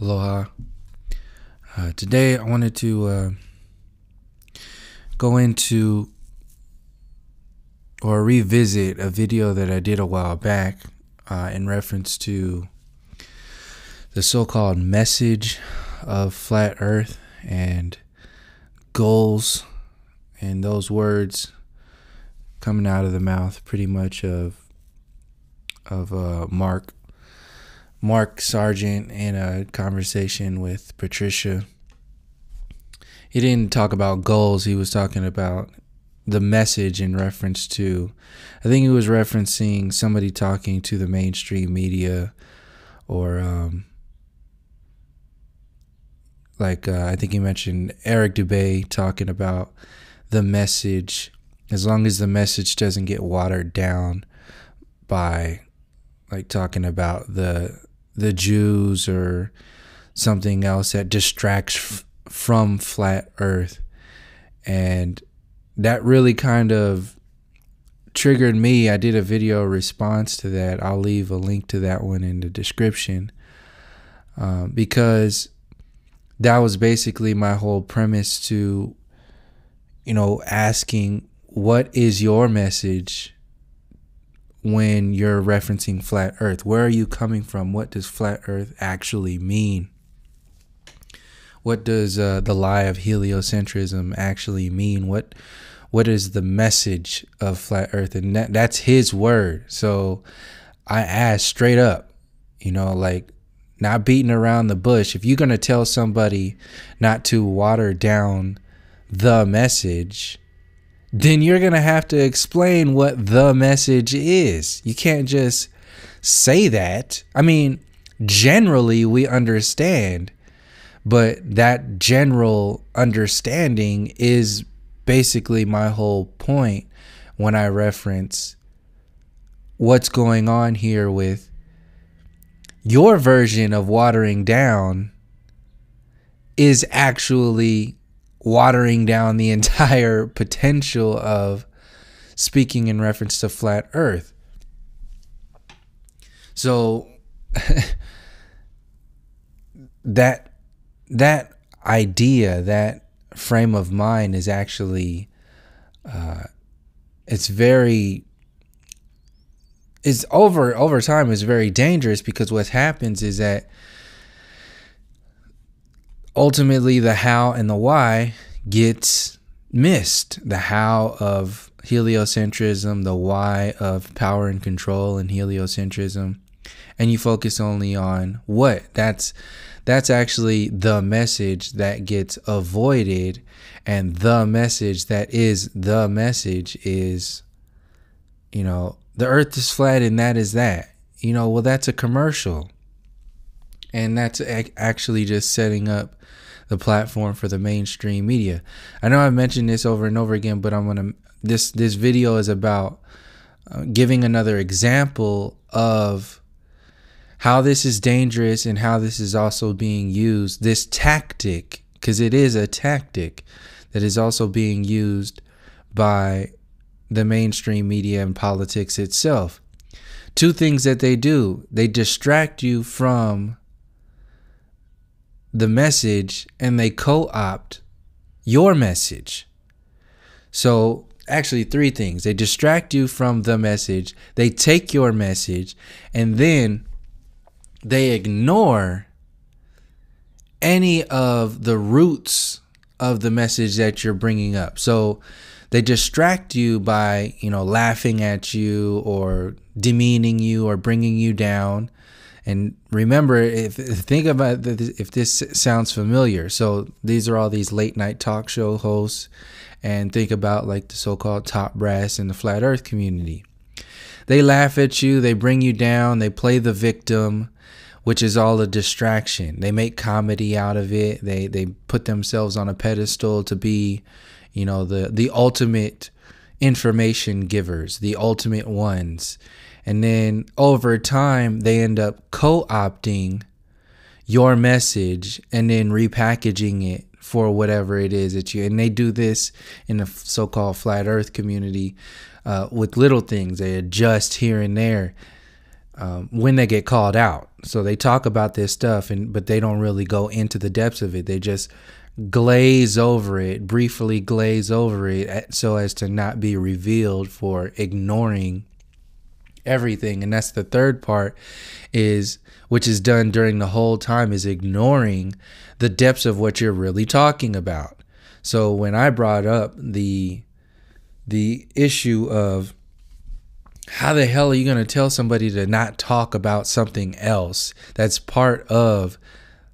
Aloha. Today I wanted to go into or revisit a video that I did a while back in reference to the so-called message of flat Earth and goals, and those words coming out of the mouth pretty much of Mark Sargent in a conversation with Patricia. He didn't talk about goals. He was talking about the message in reference to, I think he was referencing somebody talking to the mainstream media, or I think he mentioned Eric Dubay talking about the message, as long as the message doesn't get watered down by like talking about the Jews or something else that distracts from flat Earth. And that really kind of triggered me. I did a video response to that. I'll leave a link to that one in the description, because that was basically my whole premise to, asking, what is your message when you're referencing flat Earth? Where are you coming from? What does flat Earth actually mean? What does the lie of heliocentrism actually mean? What is the message of flat Earth? And that's his word. So I asked straight up, not beating around the bush. If you're going to tell somebody not to water down the message, then you're going to have to explain what the message is. You can't just say that. I mean, generally we understand, but that general understanding is basically my whole point when I reference what's going on here with your version of watering down is actually watering down the entire potential of speaking in reference to flat Earth. So that idea, that frame of mind is actually it's over time is very dangerous, because what happens is that ultimately the how and the why gets missed. The how of heliocentrism, the why of power and control and heliocentrism, and you focus only on what. That's actually the message that gets avoided, and the message that is the message is, the Earth is flat and that is that. Well, that's a commercial. And that's actually just setting up the platform for the mainstream media. I know I've mentioned this over and over again, but this video is about giving another example of how this is dangerous and how this is also being used. This tactic, because it is a tactic that is also being used by the mainstream media and politics itself. Two things that they do: they distract you from the message and they co-opt your message. So actually three things: they distract you from the message, they take your message, and then they ignore any of the roots of the message that you're bringing up. So they distract you by, laughing at you or demeaning you or bringing you down. And remember, think about this, if this sounds familiar. So these are all these late night talk show hosts, and think about like the so-called top brass in the flat Earth community. They laugh at you, they bring you down, they play the victim, which is all a distraction. They make comedy out of it. They put themselves on a pedestal to be, the ultimate information givers, the ultimate ones. And then over time, they end up co-opting your message and then repackaging it for whatever it is that you, and they do this in the so-called flat Earth community with little things. They adjust here and there. when they get called out. So they talk about this stuff, but they don't really go into the depths of it. They just glaze over it, briefly glaze over it, so as to not be revealed for ignoring everything. And that's the third part, which is done during the whole time, is ignoring the depths of what you're really talking about. So when I brought up the issue of how the hell are you going to tell somebody to not talk about something else that's part of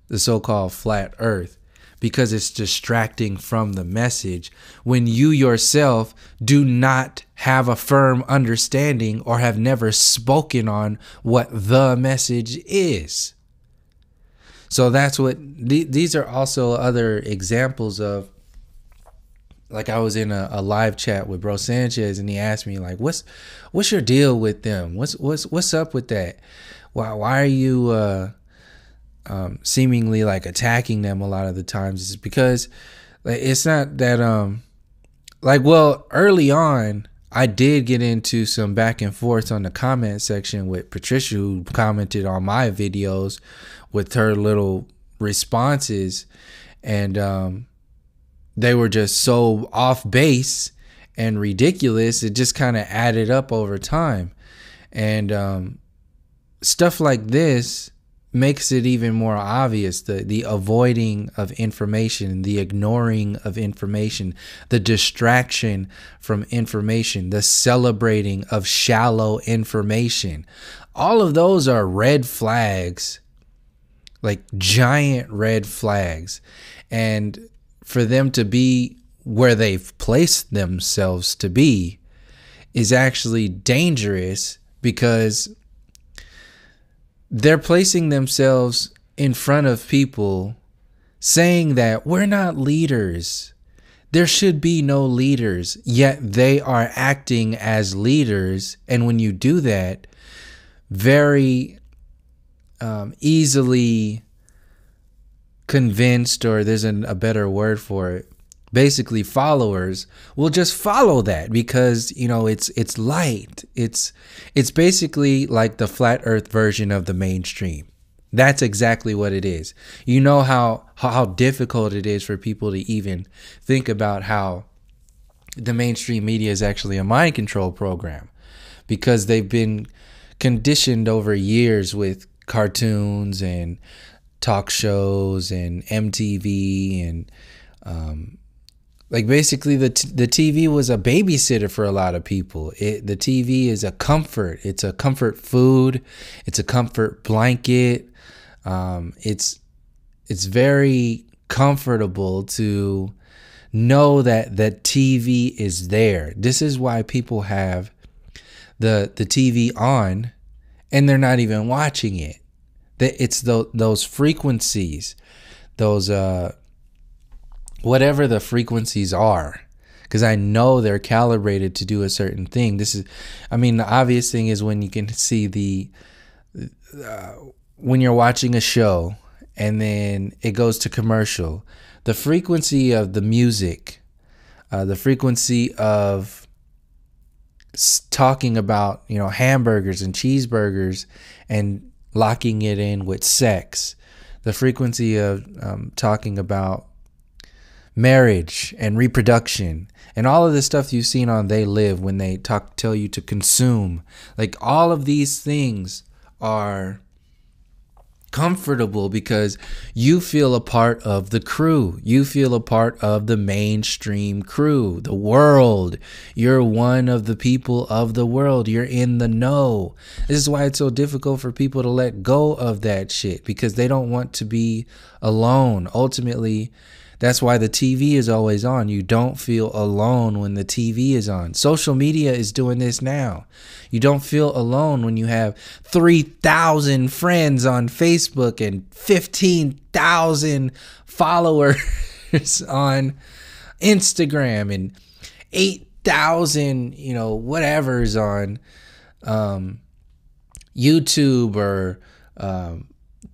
the so-called flat earth, because it's distracting from the message, when you yourself do not have a firm understanding or have never spoken on what the message is. So that's what these are also other examples of. Like, I was in a live chat with Bro Sanchez, and he asked me, like, what's your deal with them? What's up with that? Why are you seemingly like attacking them a lot of the times? It's because, like, it's not that well, early on I did get into some back and forth on the comment section with Patricia, who commented on my videos with her little responses, and they were just so off base and ridiculous. It just kind of added up over time. And stuff like this makes it even more obvious, the avoiding of information, the ignoring of information, the distraction from information, the celebrating of shallow information. All of those are red flags, like giant red flags. And for them to be where they've placed themselves to be is actually dangerous, because they're placing themselves in front of people saying that we're not leaders. There should be no leaders, yet they are acting as leaders. And when you do that, very easily convinced, or there's a better word for it, basically followers will just follow that, because it's light. It's basically like the flat earth version of the mainstream. That's exactly what it is. You know how difficult it is for people to even think about how the mainstream media is actually a mind control program, because they've been conditioned over years with cartoons and talk shows and MTV, and like basically the TV was a babysitter for a lot of people. The TV is a comfort. It's a comfort food. It's a comfort blanket. It's very comfortable to know that the TV is there. This is why people have the TV on and they're not even watching it. It's those frequencies, those whatever the frequencies are, because I know they're calibrated to do a certain thing. The obvious thing is when you can see when you're watching a show and then it goes to commercial, the frequency of the music, the frequency of talking about hamburgers and cheeseburgers and locking it in with sex, the frequency of talking about marriage and reproduction and all of the stuff you've seen on They Live when they tell you to consume. Like, all of these things are comfortable because you feel a part of the crew. You feel a part of the mainstream crew, the world. You're one of the people of the world. You're in the know. This is why it's so difficult for people to let go of that shit, because they don't want to be alone. Ultimately, that's why the TV is always on. You don't feel alone when the TV is on. Social media is doing this now. You don't feel alone when you have 3,000 friends on Facebook and 15,000 followers on Instagram and 8,000, whatever's on YouTube or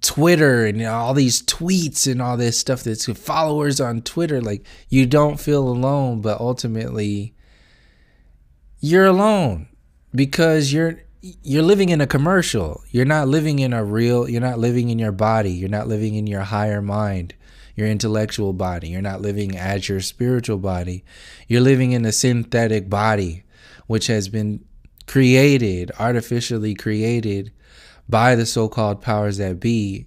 Twitter, and all these tweets and all this stuff that's followers on Twitter. Like, you don't feel alone, but ultimately you're alone because you're you're living in a commercial. You're not living in a real, you're not living in your body. You're not living in your higher mind, your intellectual body. You're not living as your spiritual body. You're living in a synthetic body, which has been created, artificially created by the so-called powers that be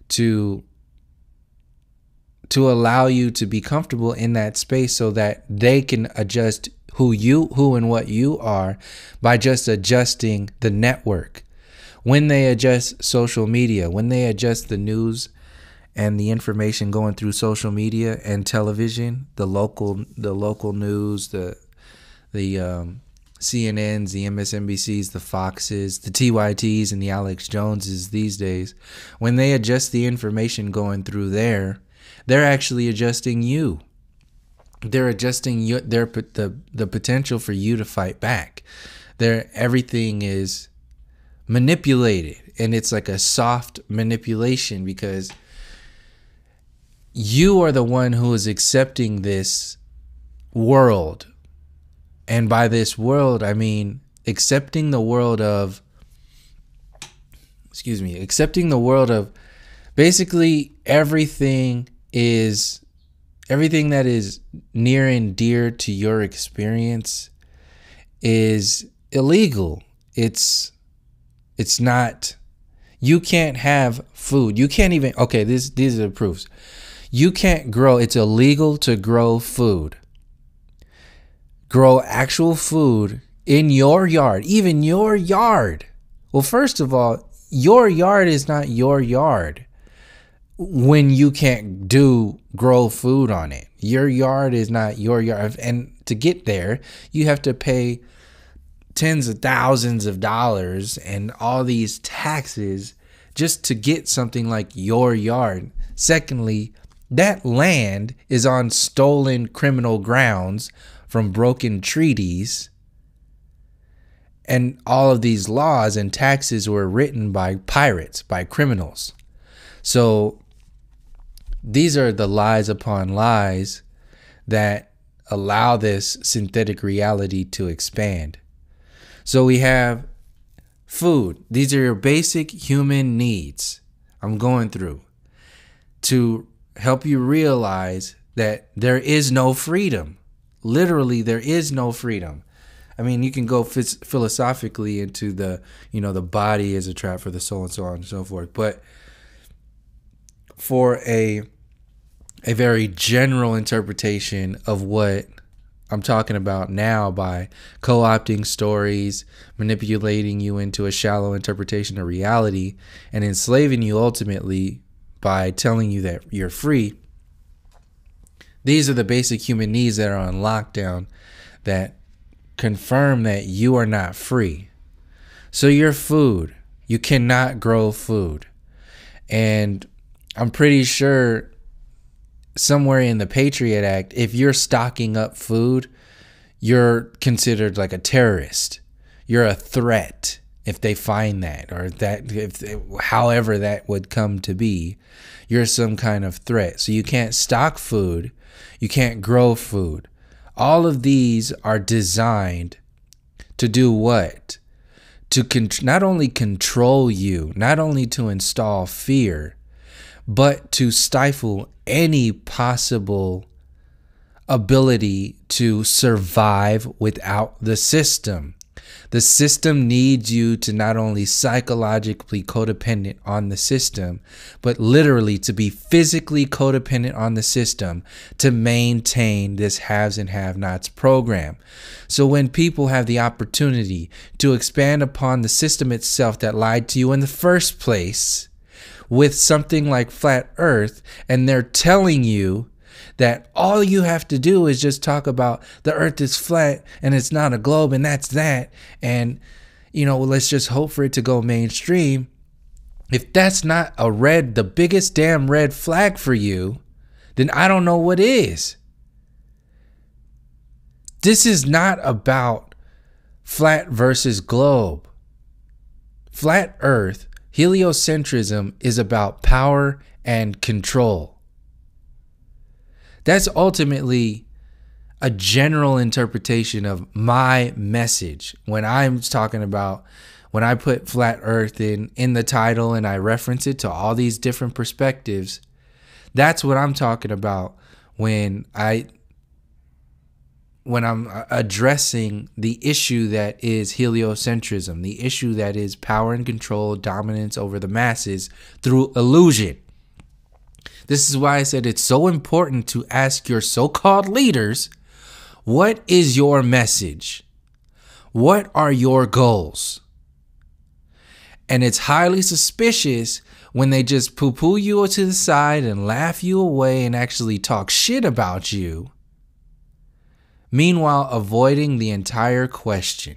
to allow you to be comfortable in that space so that they can adjust who and what you are by just adjusting the network. When they adjust social media, when they adjust the news and the information going through social media and television, the local news, the CNNs, the MSNBCs, the Foxes, the TYTs, and the Alex Joneses these days, when they adjust the information going through there, they're actually adjusting you. They're adjusting the potential for you to fight back. Everything is manipulated, and it's like a soft manipulation because you are the one who is accepting this world. And by this world, I mean accepting the world of basically everything that is near and dear to your experience is illegal. It's not, you can't have food. You can't even, okay, these are the proofs. You can't grow, it's illegal to grow food. Grow actual food in your yard, even your yard. Well, first of all, your yard is not your yard when you can't grow food on it. Your yard is not your yard. And to get there, you have to pay tens of thousands of dollars and all these taxes just to get something like your yard. Secondly, that land is on stolen criminal grounds from broken treaties. And all of these laws and taxes were written by pirates, by criminals. So these are the lies upon lies that allow this synthetic reality to expand. So we have food. These are your basic human needs I'm going through to help you realize that there is no freedom. Literally, there is no freedom. I mean, you can go philosophically into the body is a trap for the soul and so on and so forth. But for a very general interpretation of what I'm talking about now by co-opting stories, manipulating you into a shallow interpretation of reality, and enslaving you ultimately by telling you that you're free, these are the basic human needs that are on lockdown that confirm that you are not free. So your food, you cannot grow food. And I'm pretty sure somewhere in the Patriot Act, if you're stocking up food, you're considered like a terrorist. You're a threat if they find that, or however that would come to be. You're some kind of threat. So you can't stock food. You can't grow food. All of these are designed to do what? To not only control you, not only to install fear, but to stifle any possible ability to survive without the system. The system needs you to not only psychologically codependent on the system, but literally to be physically codependent on the system to maintain this haves and have-nots program. So when people have the opportunity to expand upon the system itself that lied to you in the first place with something like flat earth, and they're telling you that all you have to do is just talk about the earth is flat and it's not a globe and that's that. And, let's just hope for it to go mainstream. If that's not the biggest damn red flag for you, then I don't know what is. This is not about flat versus globe. Flat earth, heliocentrism is about power and control. That's ultimately a general interpretation of my message when I'm talking about when I put flat earth in the title and I reference it to all these different perspectives, that's what I'm talking about when I'm addressing the issue that is heliocentrism, the issue that is power and control, dominance over the masses through illusion. This is why I said it's so important to ask your so-called leaders, what is your message? What are your goals? And it's highly suspicious when they just poo-poo you to the side and laugh you away and actually talk shit about you, meanwhile avoiding the entire question.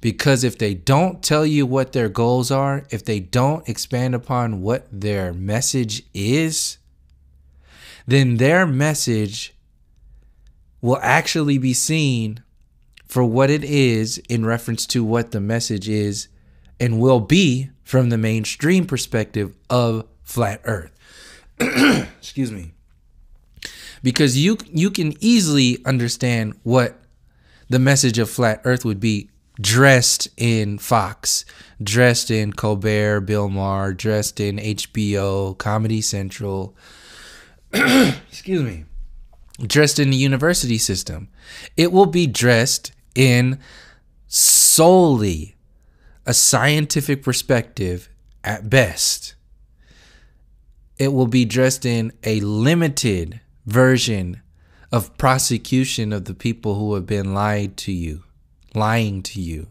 Because if they don't tell you what their goals are, if they don't expand upon what their message is, then their message will actually be seen for what it is in reference to what the message is and will be from the mainstream perspective of flat earth. Excuse me. Because you can easily understand what the message of flat earth would be dressed in Fox, dressed in Colbert, Bill Maher, dressed in HBO, Comedy Central, excuse me, dressed in the university system. It will be dressed in solely a scientific perspective at best. It will be dressed in a limited version of prosecution of the people who have been lying to you.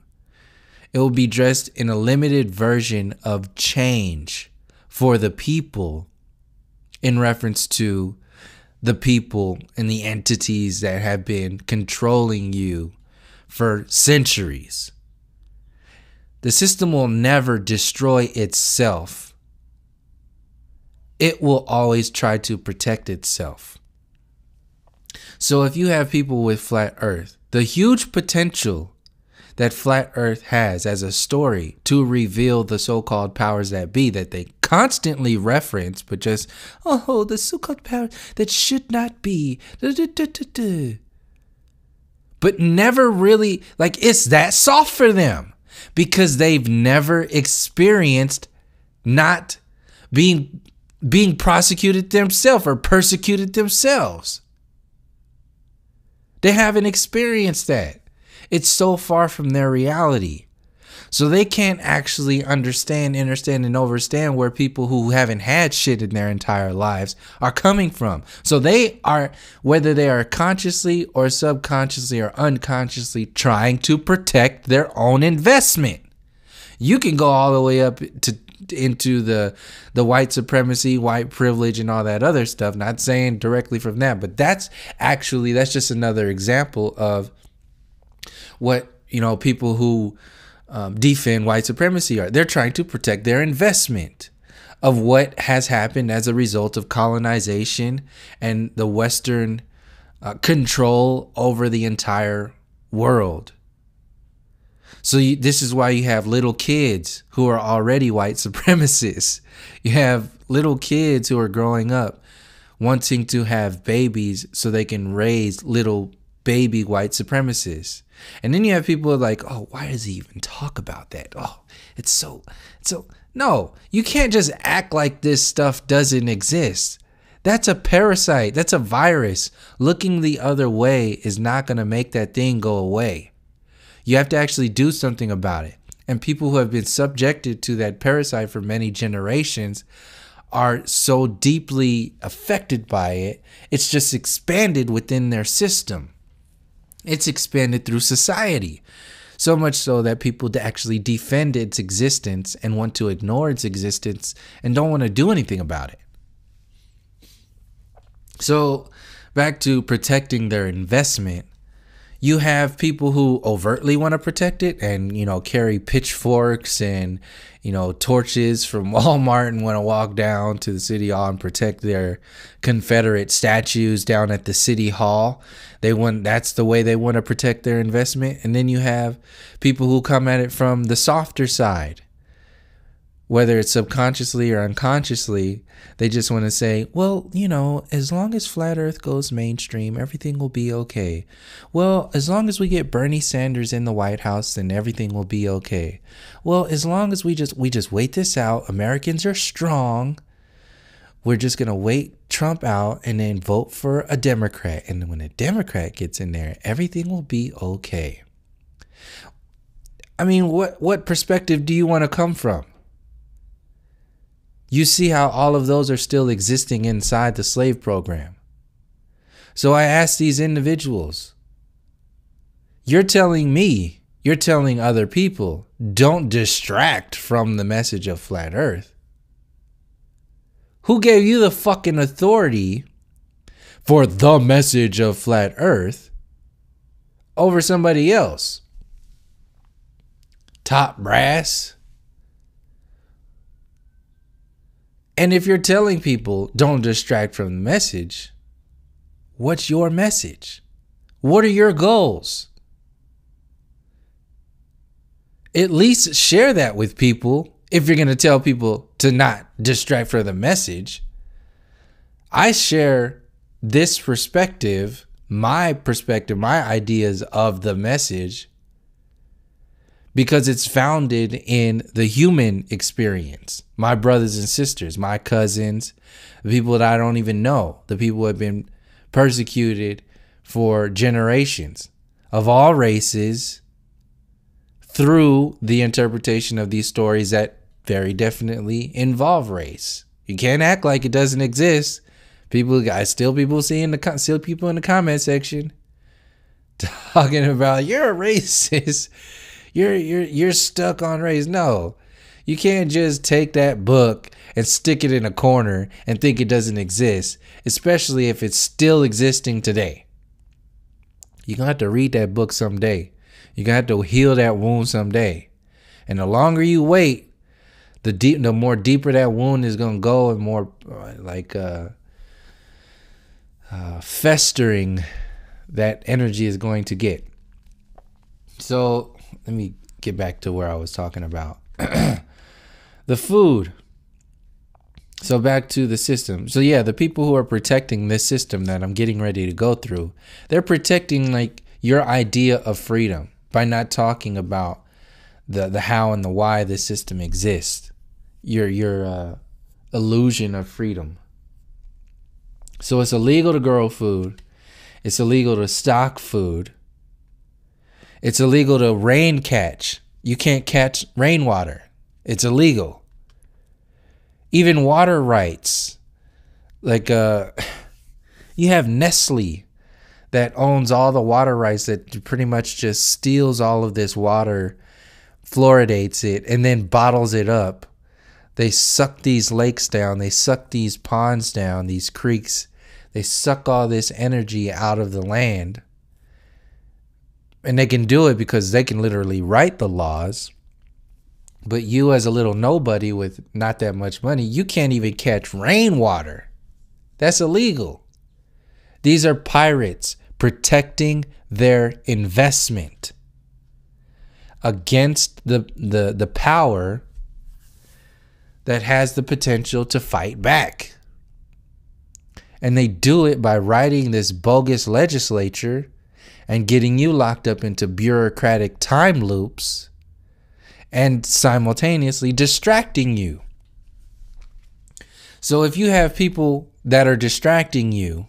It will be dressed in a limited version of change for the people in reference to the people and the entities that have been controlling you for centuries. The system will never destroy itself. It will always try to protect itself. So if you have people with flat earth, the huge potential that flat earth has as a story to reveal the so-called powers that be that they constantly reference, but just, oh, the so-called power that should not be. But never really, like, it's that soft for them because they've never experienced not being prosecuted themselves or persecuted themselves. They haven't experienced that. It's so far from their reality. So they can't actually understand and overstand where people who haven't had shit in their entire lives are coming from. So they are, whether they are consciously or subconsciously or unconsciously, trying to protect their own investment. You can go all the way up into the white supremacy, white privilege, and all that other stuff. Not saying directly from that, but that's just another example of what, people who defend white supremacy are. They're trying to protect their investment of what has happened as a result of colonization and the Western control over the entire world. So this is why you have little kids who are already white supremacists. You have little kids who are growing up wanting to have babies so they can raise little baby white supremacists. And then you have people like, oh, why does he even talk about that? Oh, it's so. No, you can't just act like this stuff doesn't exist. That's a parasite. That's a virus. Looking the other way is not going to make that thing go away. You have to actually do something about it. And people who have been subjected to that parasite for many generations are so deeply affected by it, it's just expanded within their system. It's expanded through society. So much so that people actually defend its existence and want to ignore its existence and don't want to do anything about it. So back to protecting their investment. You have people who overtly want to protect it and, carry pitchforks and, torches from Walmart and want to walk down to the city hall and protect their Confederate statues down at the city hall. That's the way they want to protect their investment. And then you have people who come at it from the softer side, whether it's subconsciously or unconsciously, they just want to say, well, as long as flat earth goes mainstream, everything will be okay. Well, as long as we get Bernie Sanders in the White House, then everything will be okay. Well, as long as we just wait this out, Americans are strong. We're just going to wait Trump out and then vote for a Democrat. And when a Democrat gets in there, everything will be okay. I mean, what perspective do you want to come from? You see how all of those are still existing inside the slave program. So I ask these individuals, you're telling other people, don't distract from the message of flat earth. Who gave you the fucking authority for the message of flat earth over somebody else? Top brass? And if you're telling people don't distract from the message, what's your message? What are your goals? At least share that with people if you're going to tell people to not distract from the message. I share this perspective, my ideas of the message, because it's founded in the human experience. My brothers and sisters, my cousins, the people that I don't even know, the people who have been persecuted for generations of all races through the interpretation of these stories that very definitely involve race. You can't act like it doesn't exist. Still people in the comment section talking about you're a racist. You're stuck on race. No, you can't just take that book and stick it in a corner and think it doesn't exist, especially if it's still existing today. You're going to have to read that book someday. You're going to have to heal that wound someday. And the longer you wait, the more deeper that wound is going to go, and more festering that energy is going to get. So let me get back to where I was talking about. The food. So back to the system. So yeah, the people who are protecting this system that I'm getting ready to go through, they're protecting like your idea of freedom by not talking about the how and the why this system exists. Your illusion of freedom. So it's illegal to grow food. It's illegal to stock food. It's illegal to rain catch. You can't catch rainwater. It's illegal. Even water rights. Like you have Nestle that owns all the water rights, that pretty much just steals all of this water, fluoridates it, and then bottles it up. They suck these lakes down. They suck these ponds down, these creeks. They suck all this energy out of the land. And they can do it because they can literally write the laws. But you, as a little nobody with not that much money, you can't even catch rainwater. That's illegal. These are pirates protecting their investment against the power that has the potential to fight back. And they do it by writing this bogus legislature and getting you locked up into bureaucratic time loops and simultaneously distracting you. So if you have people that are distracting you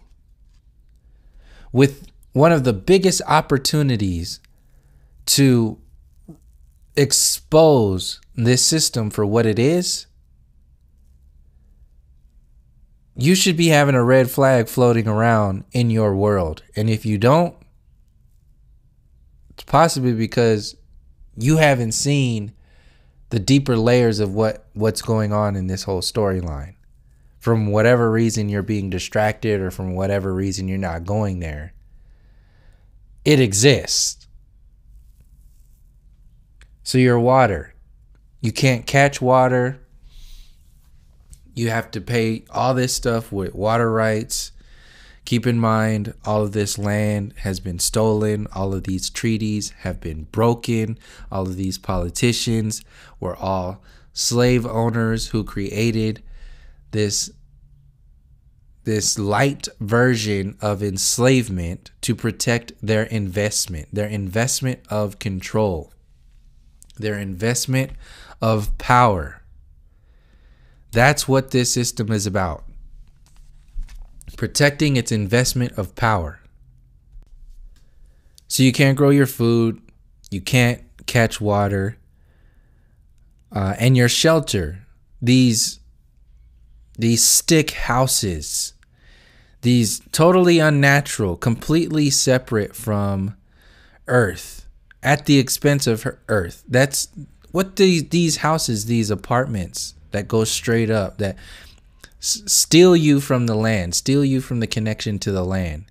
with one of the biggest opportunities to expose this system for what it is, you should be having a red flag floating around in your world. And if you don't, it's possibly because you haven't seen the deeper layers of what's going on in this whole storyline. From whatever reason you're being distracted, or from whatever reason you're not going there, it exists. So your water, you can't catch water. You have to pay all this stuff with water rights. Keep in mind, all of this land has been stolen. All of these treaties have been broken. All of these politicians were all slave owners who created this light version of enslavement to protect their investment of control, their investment of power. That's what this system is about. Protecting its investment of power. So you can't grow your food, you can't catch water, and your shelter, these stick houses, these totally unnatural, completely separate from Earth, at the expense of Earth. That's what these houses, these apartments that go straight up, that steal you from the land, steal you from the connection to the land.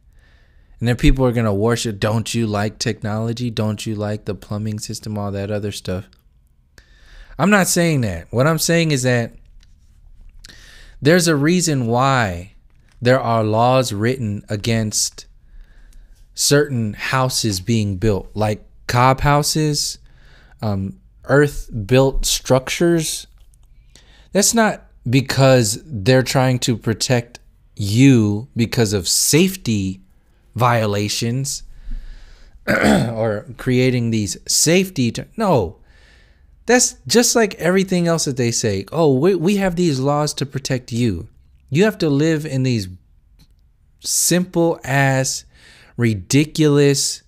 And then people are going to worship, don't you like technology? Don't you like the plumbing system, all that other stuff? I'm not saying that. What I'm saying is that there's a reason why there are laws written against certain houses being built, like cob houses, earth-built structures. That's not because they're trying to protect you because of safety violations or creating these safety. No, that's just like everything else that they say. Oh, we have these laws to protect you. You have to live in these simple ass, ridiculous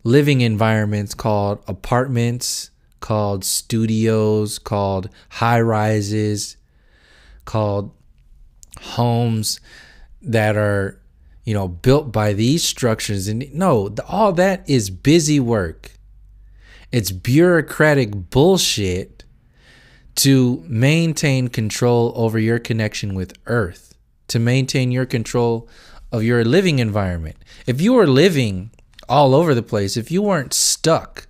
living environments called apartments, called studios, called high rises, called homes that are, built by these structures. And no, all that is busy work. It's bureaucratic bullshit to maintain control over your connection with Earth, to maintain your control of your living environment. If you were living all over the place, if you weren't stuck,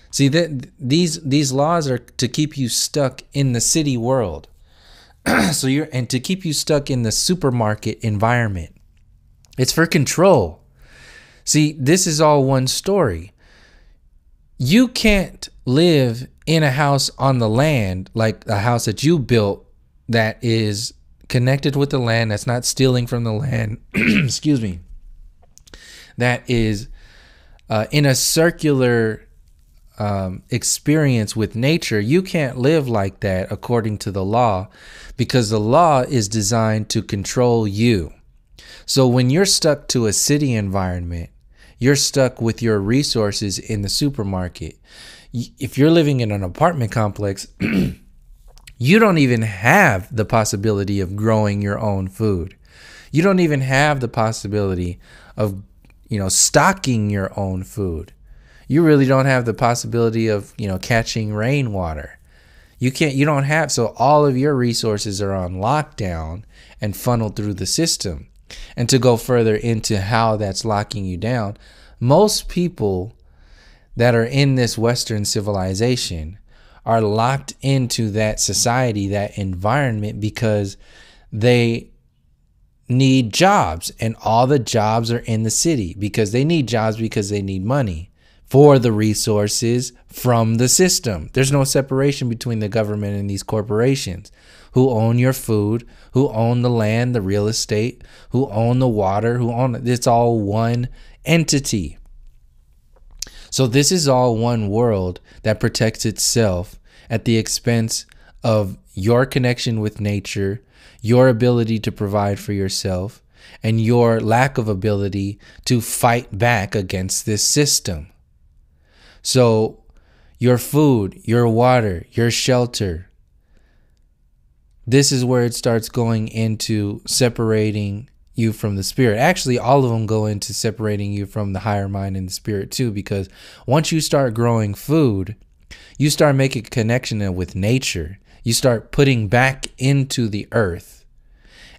see that these laws are to keep you stuck in the city world. And to keep you stuck in the supermarket environment. It's for control. See, this is all one story. You can't live in a house on the land, like a house that you built that is connected with the land, that's not stealing from the land, excuse me, that is in a circular experience with nature. You can't live like that according to the law, because the law is designed to control you. So when you're stuck to a city environment, you're stuck with your resources in the supermarket. If you're living in an apartment complex, you don't even have the possibility of growing your own food. You don't even have the possibility of, stocking your own food. You really don't have the possibility of, catching rainwater. So all of your resources are on lockdown and funneled through the system. And to go further into how that's locking you down, most people that are in this Western civilization are locked into that society, that environment, because they need jobs, and all the jobs are in the city because they need jobs, because they need money for the resources from the system. There's no separation between the government and these corporations who own your food, who own the land, the real estate, who own the water, it's all one entity. So this is all one world that protects itself at the expense of your connection with nature, your ability to provide for yourself, and your lack of ability to fight back against this system. So your food, your water, your shelter, this is where it starts going into separating you from the spirit. Actually, all of them go into separating you from the higher mind and the spirit too, because once you start growing food, you start making a connection with nature. You start putting back into the earth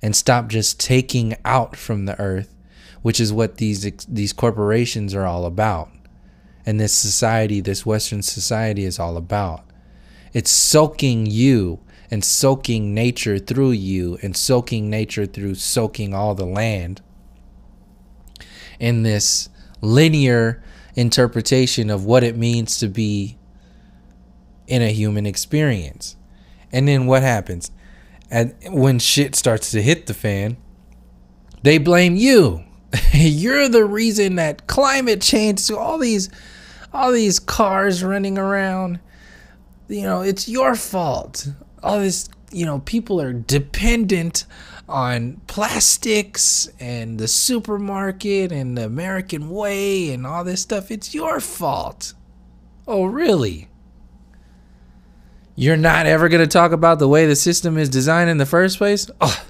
and stop just taking out from the earth, which is what these corporations are all about. And this society, this Western society, is all about. It's soaking you and soaking nature through you, and soaking nature through soaking all the land in this linear interpretation of what it means to be in a human experience. And then what happens? And when shit starts to hit the fan, they blame you. You're the reason that climate change, so all these cars running around, it's your fault. All this, people are dependent on plastics and the supermarket and the American way and all this stuff. It's your fault. Oh, really? You're not ever going to talk about the way the system is designed in the first place? Oh,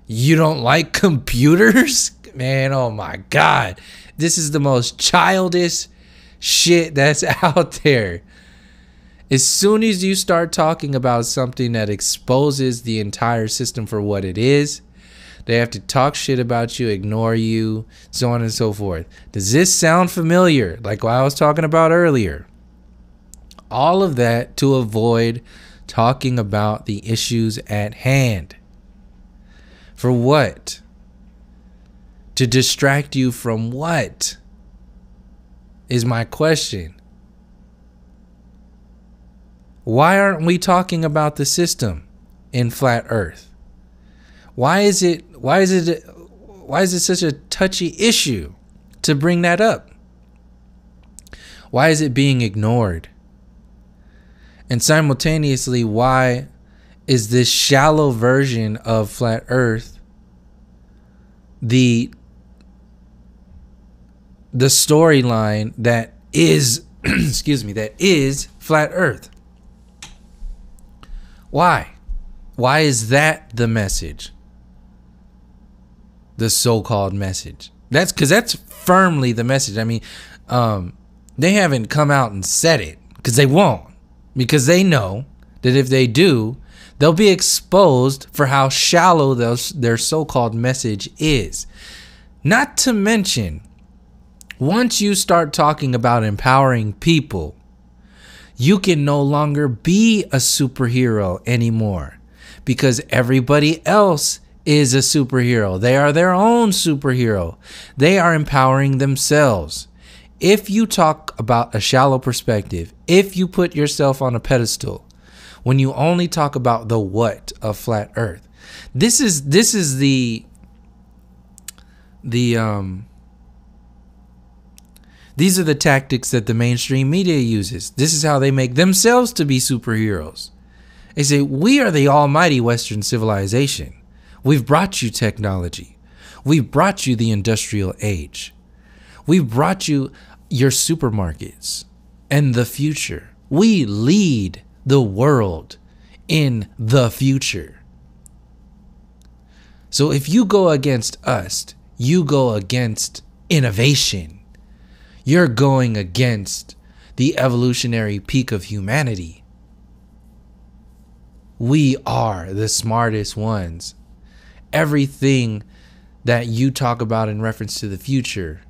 you don't like computers? Man, oh my God. This is the most childish shit that's out there. As soon as you start talking about something that exposes the entire system for what it is, they have to talk shit about you, ignore you, so on and so forth. Does this sound familiar? Like what I was talking about earlier. All of that to avoid talking about the issues at hand. For what? To distract you from what? Is my question. Why aren't we talking about the system in flat Earth? Why is it such a touchy issue to bring that up? Why is it being ignored? And simultaneously, why is this shallow version of flat Earth the storyline that is that is flat Earth? Why? Why is that the message? The so-called message. That's firmly the message. I mean, they haven't come out and said it because they won't. Because they know that if they do, they'll be exposed for how shallow their so-called message is. Not to mention, once you start talking about empowering people, you can no longer be a superhero anymore because everybody else is a superhero. They are their own superhero. They are empowering themselves. If you talk about a shallow perspective, if you put yourself on a pedestal, when you only talk about the what of flat Earth, this is these are the tactics that the mainstream media uses. This is how they make themselves to be superheroes. They say, we are the almighty Western civilization. We've brought you technology. We've brought you the industrial age. We've brought you your supermarkets and the future. We lead the world in the future. So if you go against us, you go against innovation. You're going against the evolutionary peak of humanity. We are the smartest ones. Everything that you talk about in reference to the future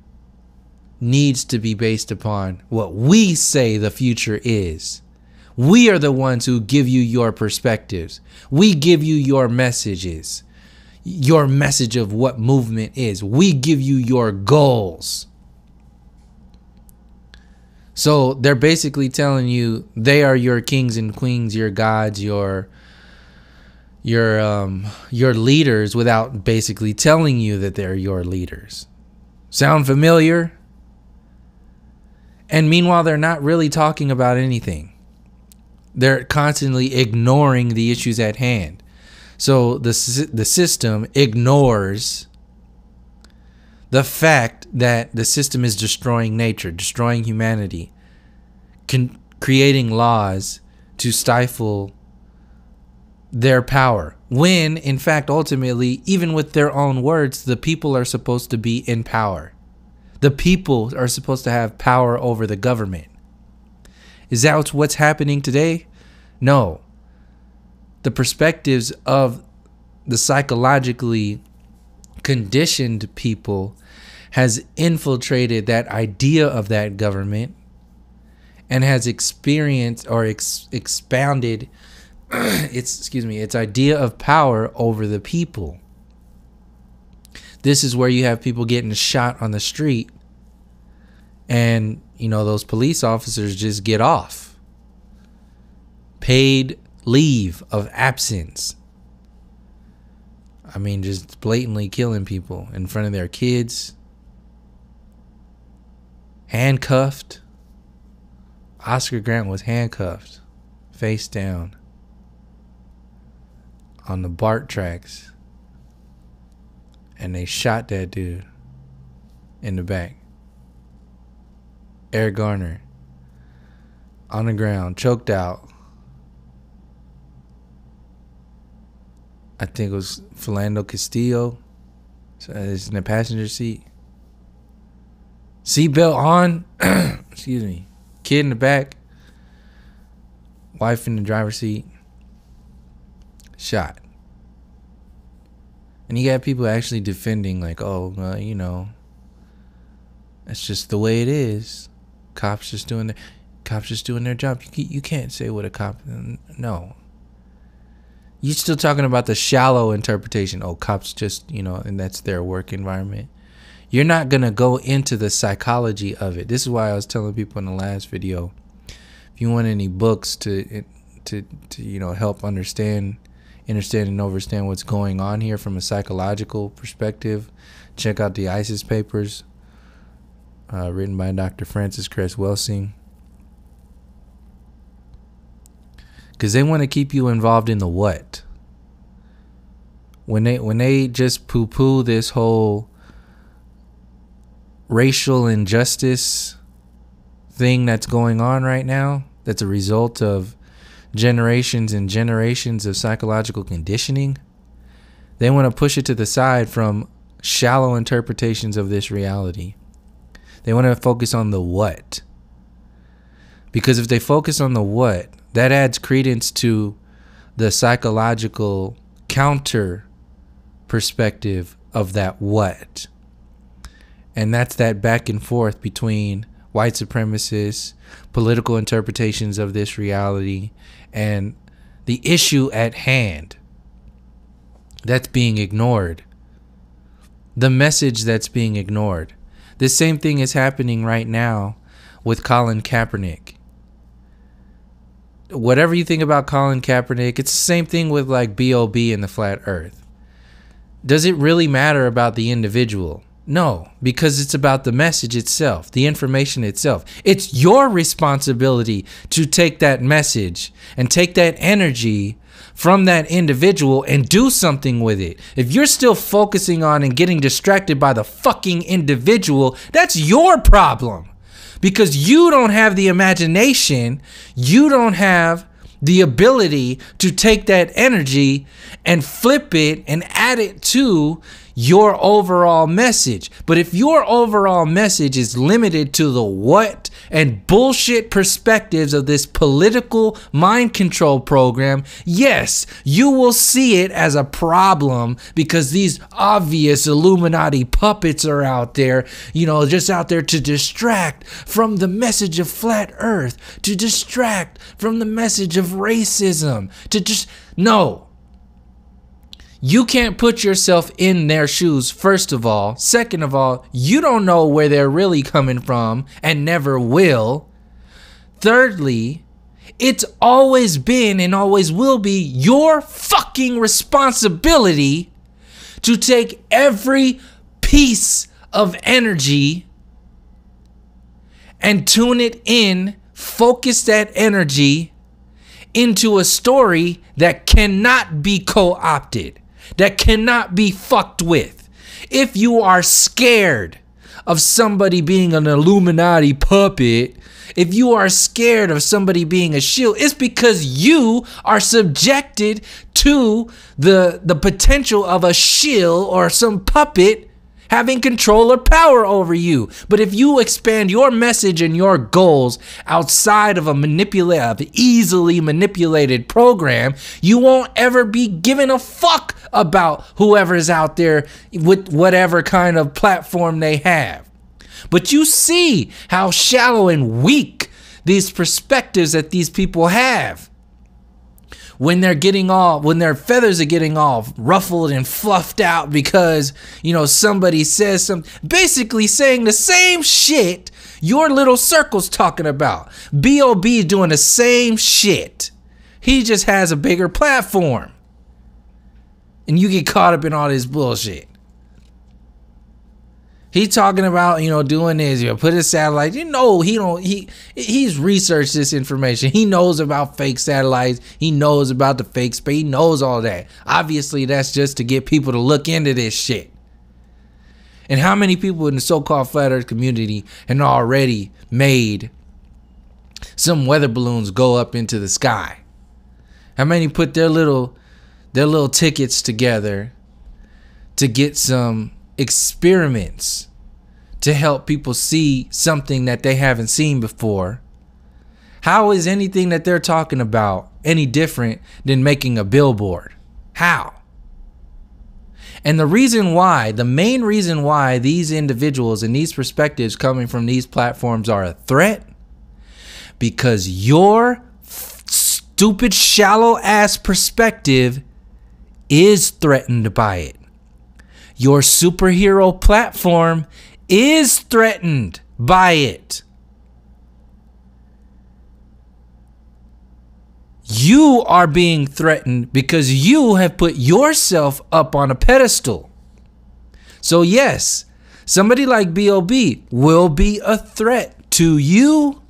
needs to be based upon what we say the future is. We are the ones who give you your perspectives. We give you your messages, your message of what movement is. We give you your goals. So they're basically telling you they are your kings and queens, your gods, your leaders, without basically telling you that they're your leaders. Sound familiar? And meanwhile, they're not really talking about anything. They're constantly ignoring the issues at hand. So the system ignores the fact that the system is destroying nature, destroying humanity, creating laws to stifle their power. When, in fact, ultimately, even with their own words, the people are supposed to be in power. The people are supposed to have power over the government. Is that what's happening today? No. The perspectives of the psychologically conditioned people has infiltrated that idea of that government and has experienced or expounded its idea of power over the people. This is where you have people getting shot on the street and, those police officers just get off. Paid leave of absence. I mean, just blatantly killing people in front of their kids. Handcuffed. Oscar Grant was handcuffed, face down, on the BART tracks. And they shot that dude in the back. Eric Garner, on the ground, choked out. I think it was Philando Castillo. So it's in the passenger seat. Seatbelt on. Excuse me. Kid in the back. Wife in the driver's seat. Shot. And you got people actually defending, like, oh, you know, that's just the way it is. Cops just doing their job. You can't say what a cop. No. You're still talking about the shallow interpretation. Oh, cops just, you know, and that's their work environment. You're not going to go into the psychology of it. This is why I was telling people in the last video, if you want any books to you know, help understand and understand what's going on here from a psychological perspective, check out the ISIS papers written by Dr. Francis Cress Welsing. Because they want to keep you involved in the what. When they just poo-poo this whole racial injustice thing that's going on right now, that's a result of generations and generations of psychological conditioning, they want to push it to the side from shallow interpretations of this reality. They want to focus on the what. Because if they focus on the what, that adds credence to the psychological counter perspective of that what. And that's that back and forth between white supremacists, political interpretations of this reality, and the issue at hand that's being ignored. The message that's being ignored. The same thing is happening right now with Colin Kaepernick. Whatever you think about Colin Kaepernick, it's the same thing with like B.O.B. and the flat earth. Does it really matter about the individual? No, because it's about the message itself, the information itself. It's your responsibility to take that message and take that energy from that individual and do something with it. If you're still focusing on and getting distracted by the fucking individual, that's your problem. Because you don't have the imagination, you don't have the ability to take that energy and flip it and add it to your overall message. But if your overall message is limited to the what and bullshit perspectives of this political mind control program, yes, you will see it as a problem because these obvious Illuminati puppets are out there, you know, just out there to distract from the message of flat earth, to distract from the message of racism, to just, no. You can't put yourself in their shoes, first of all. Second of all, you don't know where they're really coming from and never will. Thirdly, it's always been and always will be your fucking responsibility to take every piece of energy and tune it in, focus that energy into a story that cannot be co-opted, that cannot be fucked with. If you are scared of somebody being an Illuminati puppet, if you are scared of somebody being a shield, it's because you are subjected to the potential of a shield or some puppet having control or power over you. But if you expand your message and your goals outside of a easily manipulated program, you won't ever be given a fuck about whoever's out there with whatever kind of platform they have. But you see how shallow and weak these perspectives that these people have. When their feathers are getting all ruffled and fluffed out because, you know, somebody says something, basically saying the same shit your little circle's talking about. B.O.B. doing the same shit. He just has a bigger platform. And you get caught up in all this bullshit. He talking about, doing this, put a satellite. He's researched this information. He knows about fake satellites. He knows about the fake space. He knows all that. Obviously, that's just to get people to look into this shit. And how many people in the so-called flat earth community have already made some weather balloons go up into the sky? How many put their little tickets together to get some experiments to help people see something that they haven't seen before? How is anything that they're talking about any different than making a billboard? How? And the main reason why these individuals and these perspectives coming from these platforms are a threat, because your stupid, shallow ass perspective is threatened by it. Your superhero platform is threatened by it. You are being threatened because you have put yourself up on a pedestal. So yes, somebody like B.O.B. will be a threat to you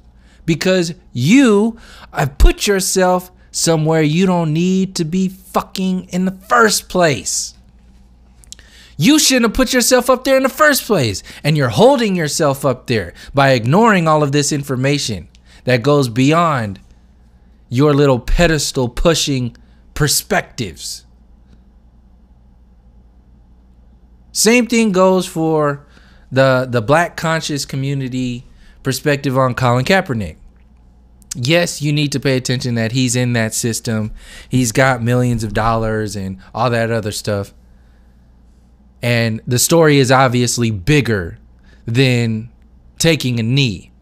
because you have put yourself somewhere you don't need to be fucking in the first place. You shouldn't have put yourself up there in the first place. And you're holding yourself up there by ignoring all of this information that goes beyond your little pedestal pushing perspectives. Same thing goes for the black conscious community perspective on Colin Kaepernick. Yes, you need to pay attention that he's in that system. He's got millions of dollars and all that other stuff. And the story is obviously bigger than taking a knee.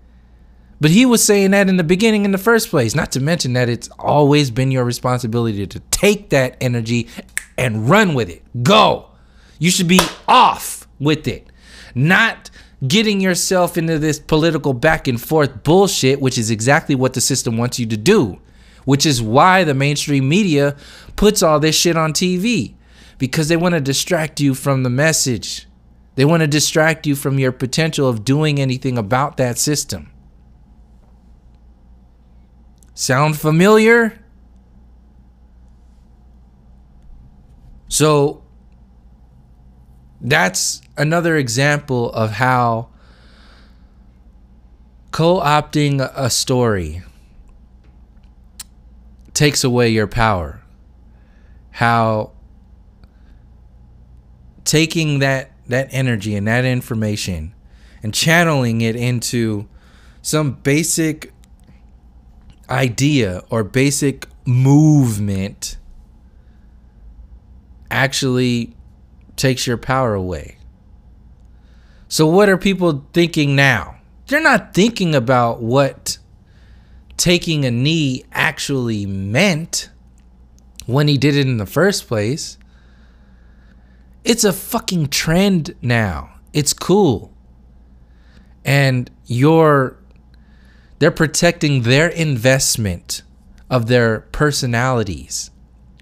But he was saying that in the beginning in the first place. Not to mention that it's always been your responsibility to take that energy and run with it. Go. You should be off with it. Not getting yourself into this political back and forth bullshit, which is exactly what the system wants you to do. Which is why the mainstream media puts all this shit on TV. Because they want to distract you from the message. They want to distract you from your potential of doing anything about that system. Sound familiar? So that's another example of how co-opting a story takes away your power. How taking that energy and that information and channeling it into some basic idea or basic movement actually takes your power away. So what are people thinking now? They're not thinking about what taking a knee actually meant when he did it in the first place. It's a fucking trend now. It's cool. And they're protecting their investment of their personalities.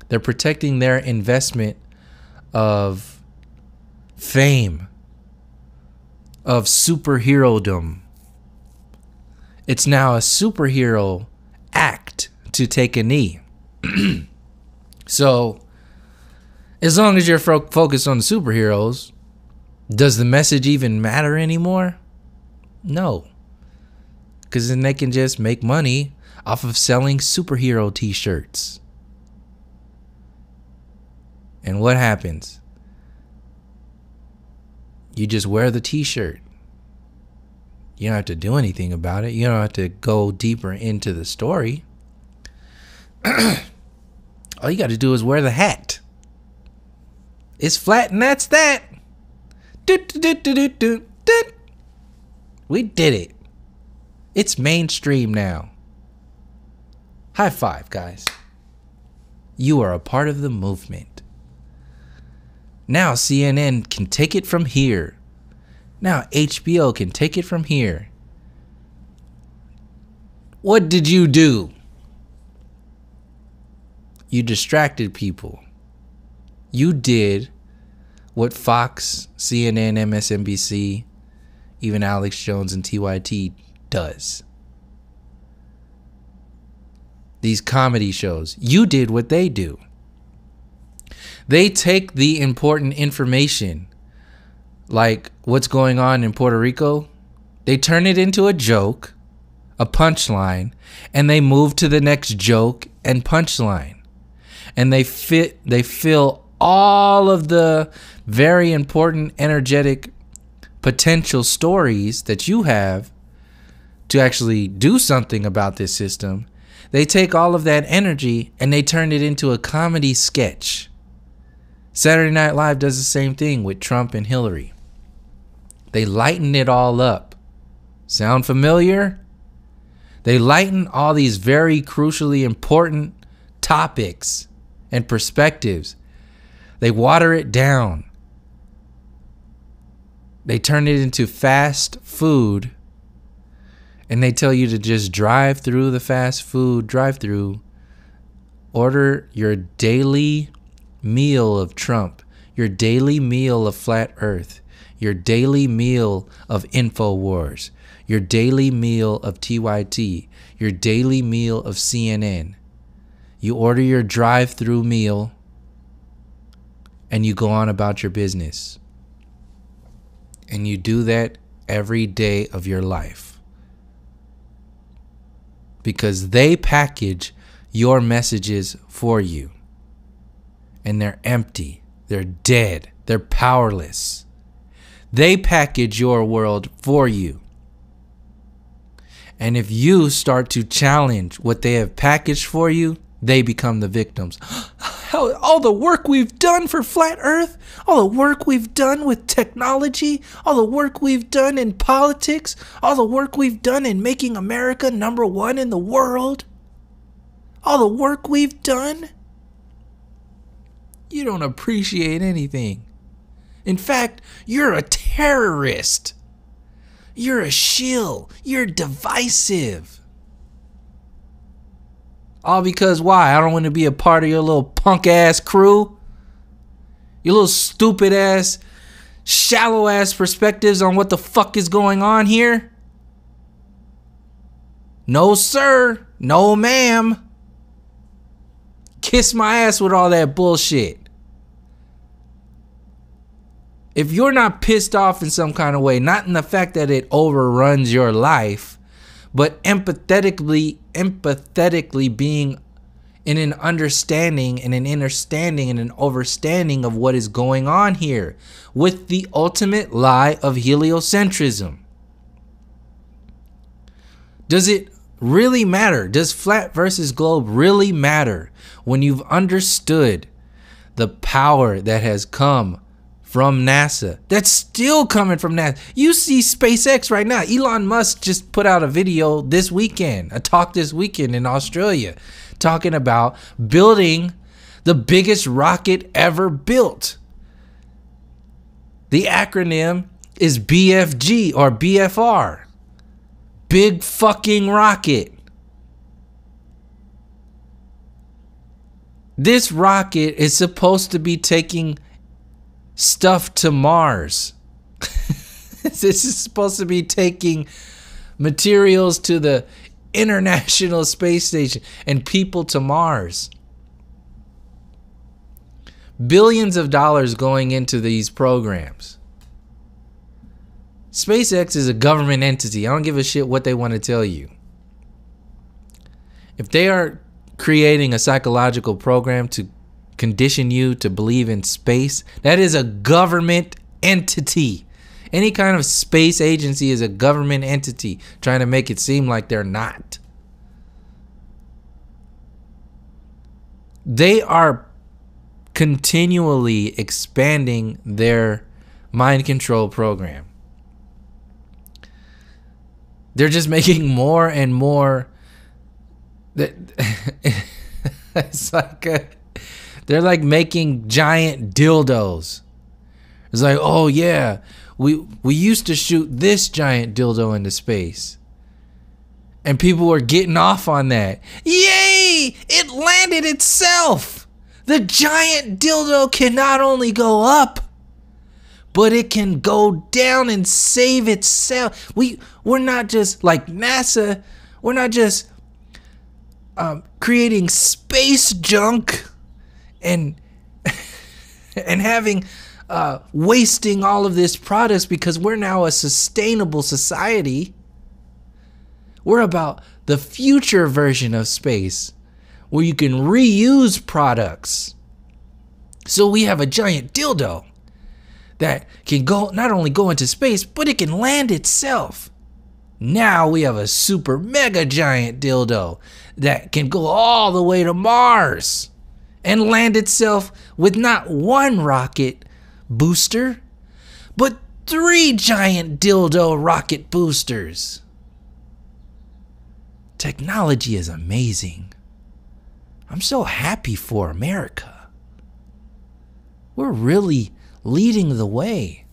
They're protecting their investment of fame, of superhero-dom. It's now a superhero act to take a knee. So, as long as you're focused on the superheroes, does the message even matter anymore? No. Because then they can just make money off of selling superhero t-shirts. And what happens? You just wear the t-shirt. You don't have to do anything about it. You don't have to go deeper into the story. All you got to do is wear the hat. It's flat and that's that. We did it. It's mainstream now. High five, guys. You are a part of the movement. Now CNN can take it from here. Now HBO can take it from here. What did you do? You distracted people. You did what Fox, CNN, MSNBC, even Alex Jones and TYT does. These comedy shows. You did what they do. They take the important information, like what's going on in Puerto Rico. They turn it into a joke, a punchline, and they move to the next joke and punchline. And they fill all of the very important, energetic, potential stories that you have to actually do something about this system. They take all of that energy and they turn it into a comedy sketch. Saturday Night Live does the same thing with Trump and Hillary. They lighten it all up. Sound familiar? They lighten all these very crucially important topics and perspectives. They water it down. They turn it into fast food. And they tell you to just drive through the fast food drive-through. Order your daily meal of Trump. Your daily meal of Flat Earth. Your daily meal of InfoWars. Your daily meal of TYT. Your daily meal of CNN. You order your drive-through meal and you go on about your business. And you do that every day of your life. Because they package your messages for you. And they're empty. They're dead. They're powerless. They package your world for you. And if you start to challenge what they have packaged for you, they become the victims. All the work we've done for Flat Earth, all the work we've done with technology, all the work we've done in politics, all the work we've done in making America #1 in the world, all the work we've done, you don't appreciate anything. In fact, you're a terrorist. You're a shill. You're divisive. All because why? I don't want to be a part of your little punk ass crew. Your little stupid ass, shallow ass perspectives on what the fuck is going on here. No sir. No ma'am. Kiss my ass with all that bullshit. If you're not pissed off in some kind of way, not in the fact that it overruns your life, but empathetically being in an understanding and an understanding and an overstanding of what is going on here with the ultimate lie of heliocentrism. Does it really matter? Does flat versus globe really matter when you've understood the power that has come from NASA? That's still coming from NASA. You see SpaceX right now. Elon Musk just put out a video this weekend, a talk this weekend in Australia, talking about building the biggest rocket ever built. The acronym is BFG or BFR. Big fucking rocket. This rocket is supposed to be taking stuff to Mars. This is supposed to be taking materials to the International Space Station and people to Mars. Billions of dollars going into these programs. SpaceX is a government entity. I don't give a shit what they want to tell you. If they are creating a psychological program to condition you to believe in space, that is a government entity. Any kind of space agency is a government entity trying to make it seem like they're not. They are continually expanding their mind control program. They're just making more and more. It's like they're like making giant dildos. It's like, oh yeah, we used to shoot this giant dildo into space, and people were getting off on that. Yay! it landed itself. The giant dildo can not only go up, but it can go down and save itself. We're not just like NASA. We're not just creating space junk and and having wasting all of this products because we're now a sustainable society. We're about the future version of space where you can reuse products. So we have a giant dildo that can go not only go into space, but it can land itself. Now we have a super mega giant dildo that can go all the way to Mars and land itself with not one rocket booster, but 3 giant dildo rocket boosters. Technology is amazing. I'm so happy for America. We're really leading the way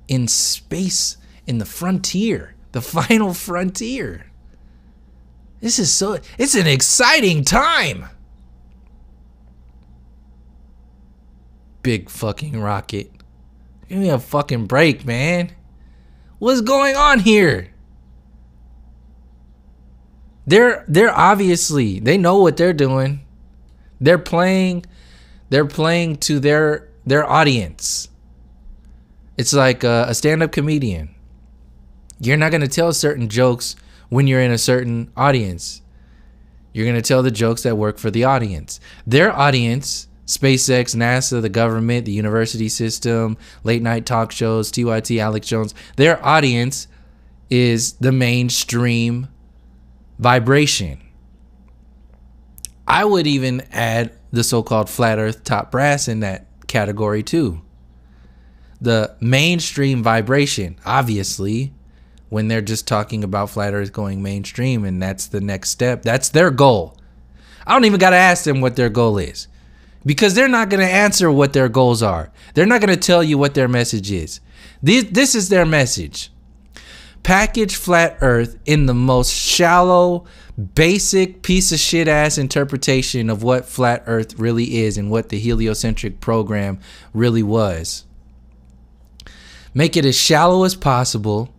in space, in the frontier, the final frontier. It's an exciting time. Big fucking rocket. Give me a fucking break, man. What's going on here? They're obviously, they know what they're doing. They're playing to their audience. It's like a stand-up comedian. You're not going to tell certain jokes when you're in a certain audience. You're going to tell the jokes that work for the audience. Their audience, SpaceX, NASA, the government, the university system, late night talk shows, TYT, Alex Jones, their audience is the mainstream vibration. I would even add the so-called flat earth top brass in that category too. The mainstream vibration, obviously, when they're just talking about flat earth going mainstream, and that's the next step. That's their goal. I don't even got to ask them what their goal is, because they're not going to answer what their goals are. They're not going to tell you what their message is. This is their message. Package flat earth in the most shallow, basic piece of shit ass interpretation of what flat earth really is and what the heliocentric program really was. Make it as shallow as possible,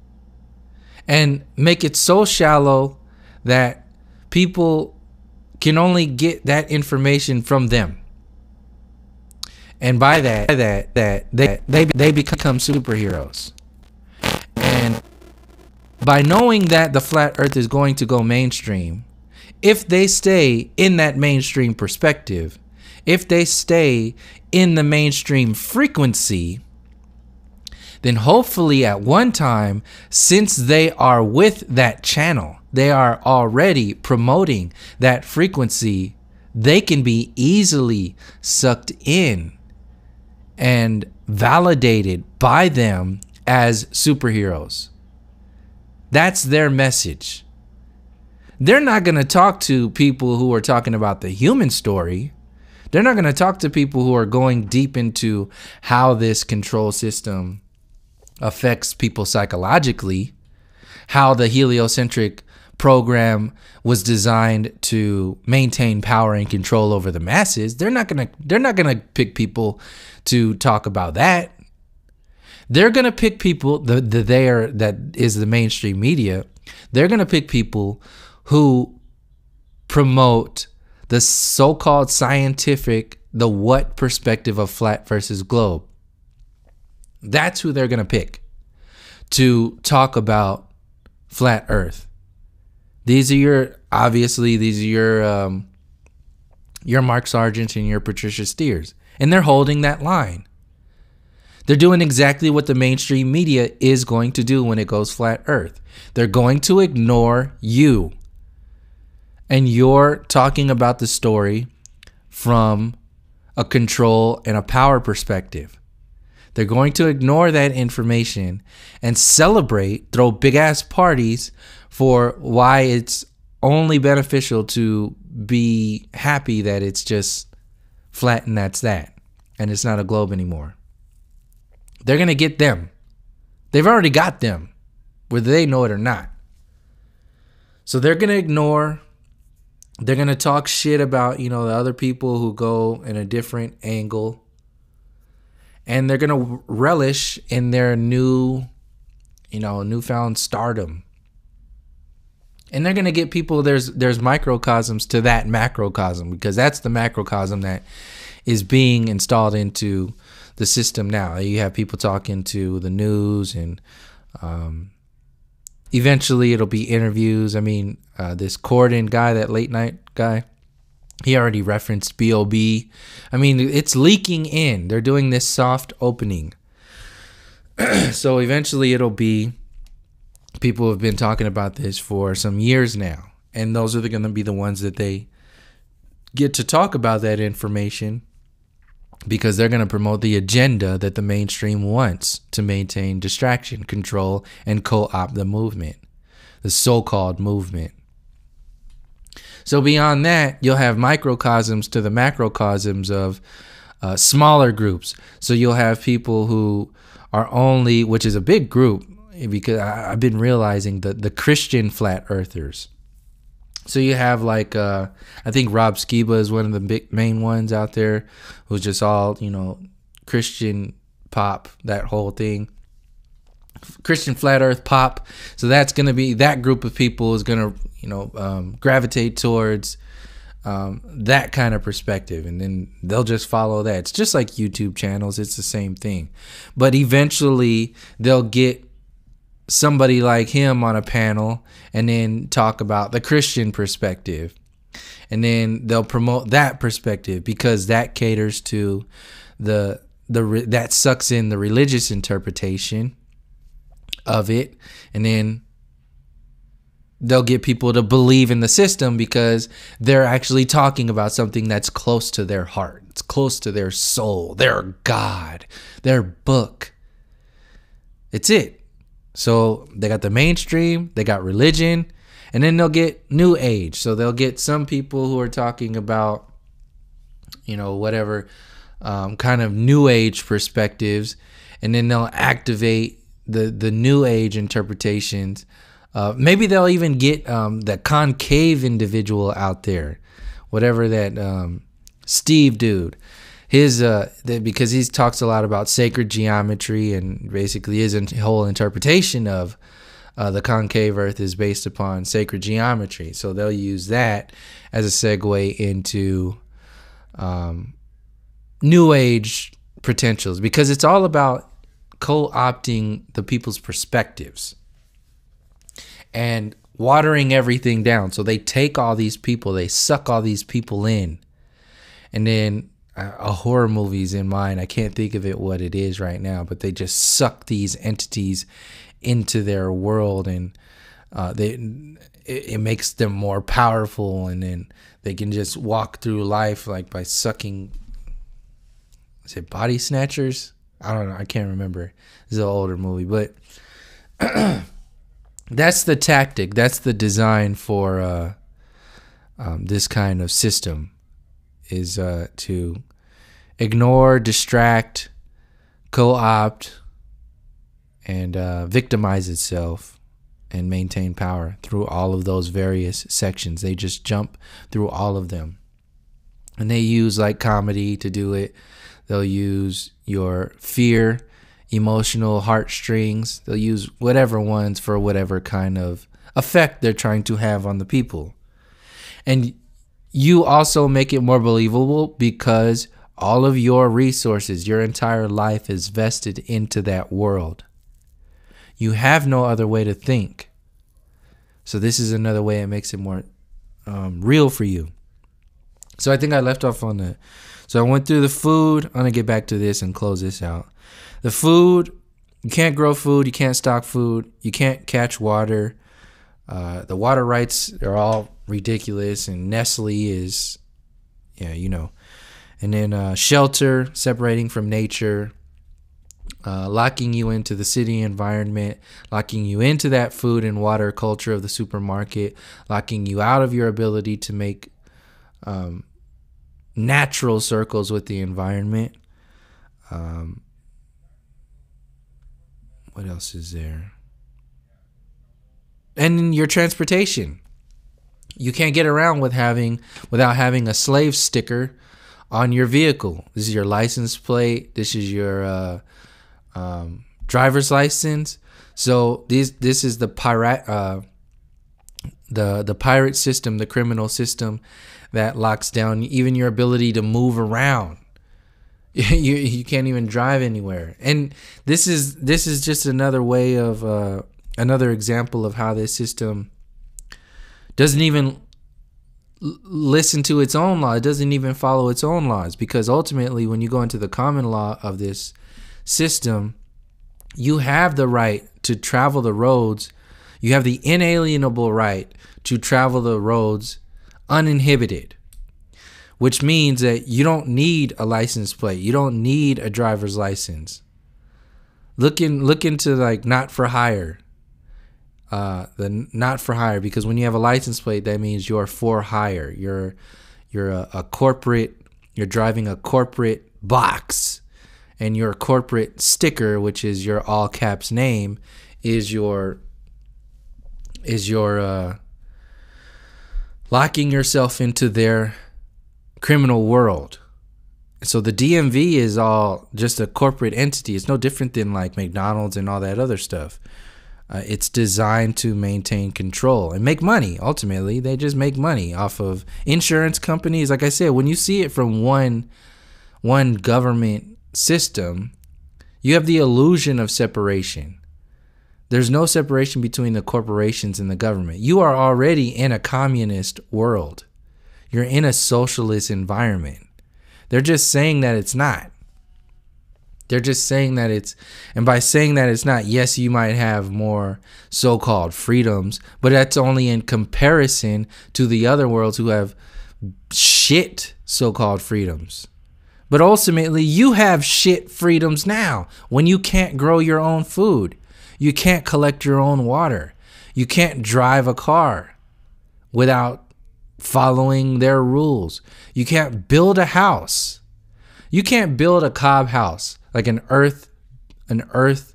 and make it so shallow that people can only get that information from them. And by that they become superheroes. And by knowing that the flat earth is going to go mainstream, if they stay in that mainstream perspective, if they stay in the mainstream frequency, then hopefully at one time, since they are with that channel, they are already promoting that frequency, they can be easily sucked in and validated by them as superheroes. That's their message. They're not going to talk to people who are talking about the human story. They're not going to talk to people who are going deep into how this control system affects people psychologically, how the heliocentric program was designed to maintain power and control over the masses. They're not going to pick people to talk about that. They're going to pick people that is the mainstream media. They're going to pick people who promote the so-called scientific, the what perspective of flat versus globe. That's who they're going to pick to talk about flat earth. These are your Mark Sargent and your Patricia Steers. And they're holding that line. They're doing exactly what the mainstream media is going to do when it goes flat earth. They're going to ignore you. And you're talking about the story from a control and a power perspective. They're going to ignore that information and celebrate, throw big ass parties for why it's only beneficial to be happy that it's just flat and that's that. And it's not a globe anymore. They're going to get them. They've already got them, whether they know it or not. So they're going to ignore They're going to talk shit about, the other people who go in a different angle. And they're going to relish in their newfound stardom. And they're going to get people, there's microcosms to that macrocosm, because that's the macrocosm that is being installed into the system now. You have people talking to the news, and eventually it'll be interviews. I mean, this Corden guy, that late night guy, he already referenced B.O.B. I mean, it's leaking in. They're doing this soft opening. So eventually it'll be, people have been talking about this for some years now. And those are going to be the ones that they get to talk about that information, because they're going to promote the agenda that the mainstream wants to maintain distraction, control, and co-opt the movement, the so-called movement. So beyond that, you'll have microcosms to the macrocosms of smaller groups. So you'll have people who are only, which is a big group, because I've been realizing that the Christian flat earthers. So you have like, I think Rob Skiba is one of the big main ones out there, who's just all, Christian pop, that whole thing. Christian flat earth pop. So that's going to be, that group of people is going to, gravitate towards that kind of perspective. And then they'll just follow that. It's just like YouTube channels. It's the same thing. But eventually they'll get somebody like him on a panel and then talk about the Christian perspective. And then they'll promote that perspective, because that caters to that sucks in the religious interpretation of it. And then they'll get people to believe in the system, because they're actually talking about something that's close to their heart. It's close to their soul, their God, their book. It's it. So they got the mainstream, they got religion, and then they'll get new age. So they'll get some people who are talking about, whatever kind of new age perspectives, and then they'll activate the new age interpretations. Maybe they'll even get the concave individual out there, whatever that Steve dude. His because he talks a lot about sacred geometry, and basically his whole interpretation of the concave earth is based upon sacred geometry. So they'll use that as a segue into new age potentials, because it's all about co-opting the people's perspectives and watering everything down. So they take all these people, they suck all these people in, and then a horror movie's in mind. I can't think of it what it is right now, but they just suck these entities into their world, and it makes them more powerful, and then they can just walk through life like by sucking. Is it Body Snatchers? I don't know. I can't remember. It's an older movie, but that's the tactic. That's the design for this kind of system, is to ignore, distract, co-opt, and victimize itself and maintain power through all of those various sections. They just jump through all of them. And they use like comedy to do it. They'll use your fear, emotional heartstrings. They'll use whatever ones for whatever kind of effect they're trying to have on the people. And you also make it more believable, because all of your resources, your entire life is vested into that world. You have no other way to think. So this is another way it makes it more real for you. So I think I left off on so I went through the food. I'm going to get back to this and close this out. The food, you can't grow food. You can't stock food. You can't catch water. The water rights are all ridiculous. And Nestle is, And then shelter, separating from nature, locking you into the city environment, locking you into that food and water culture of the supermarket, locking you out of your ability to make natural circles with the environment. What else is there? And your transportation. You can't get around without having a slave sticker on your vehicle. This is your license plate. This is your driver's license. So this is the pirate system, the criminal system that locks down even your ability to move around. You can't even drive anywhere. And this is just another way of another example of how this system doesn't even listen to its own law. It doesn't even follow its own laws, because ultimately when you go into the common law of this system, you have the right to travel the roads. You have the inalienable right to travel the roads uninhibited, which means that you don't need a license plate. You don't need a driver's license. Look into like not for hire. The not for hire, because when you have a license plate, that means you're for hire. You're a corporate. You're driving a corporate box, and your corporate sticker, which is your all caps name, is your locking yourself into their criminal world. So the DMV is all just a corporate entity. It's no different than like McDonald's and all that other stuff. It's designed to maintain control and make money. Ultimately, they just make money off of insurance companies. Like I said, when you see it from one government system, you have the illusion of separation. There's no separation between the corporations and the government. You are already in a communist world. You're in a socialist environment. They're just saying that it's not. They're just saying that it's, and by saying that it's not, yes, you might have more so-called freedoms, but that's only in comparison to the other worlds who have shit so-called freedoms. But ultimately, you have shit freedoms now when you can't grow your own food. You can't collect your own water. You can't drive a car without following their rules. You can't build a house. You can't build a cob house, like an earth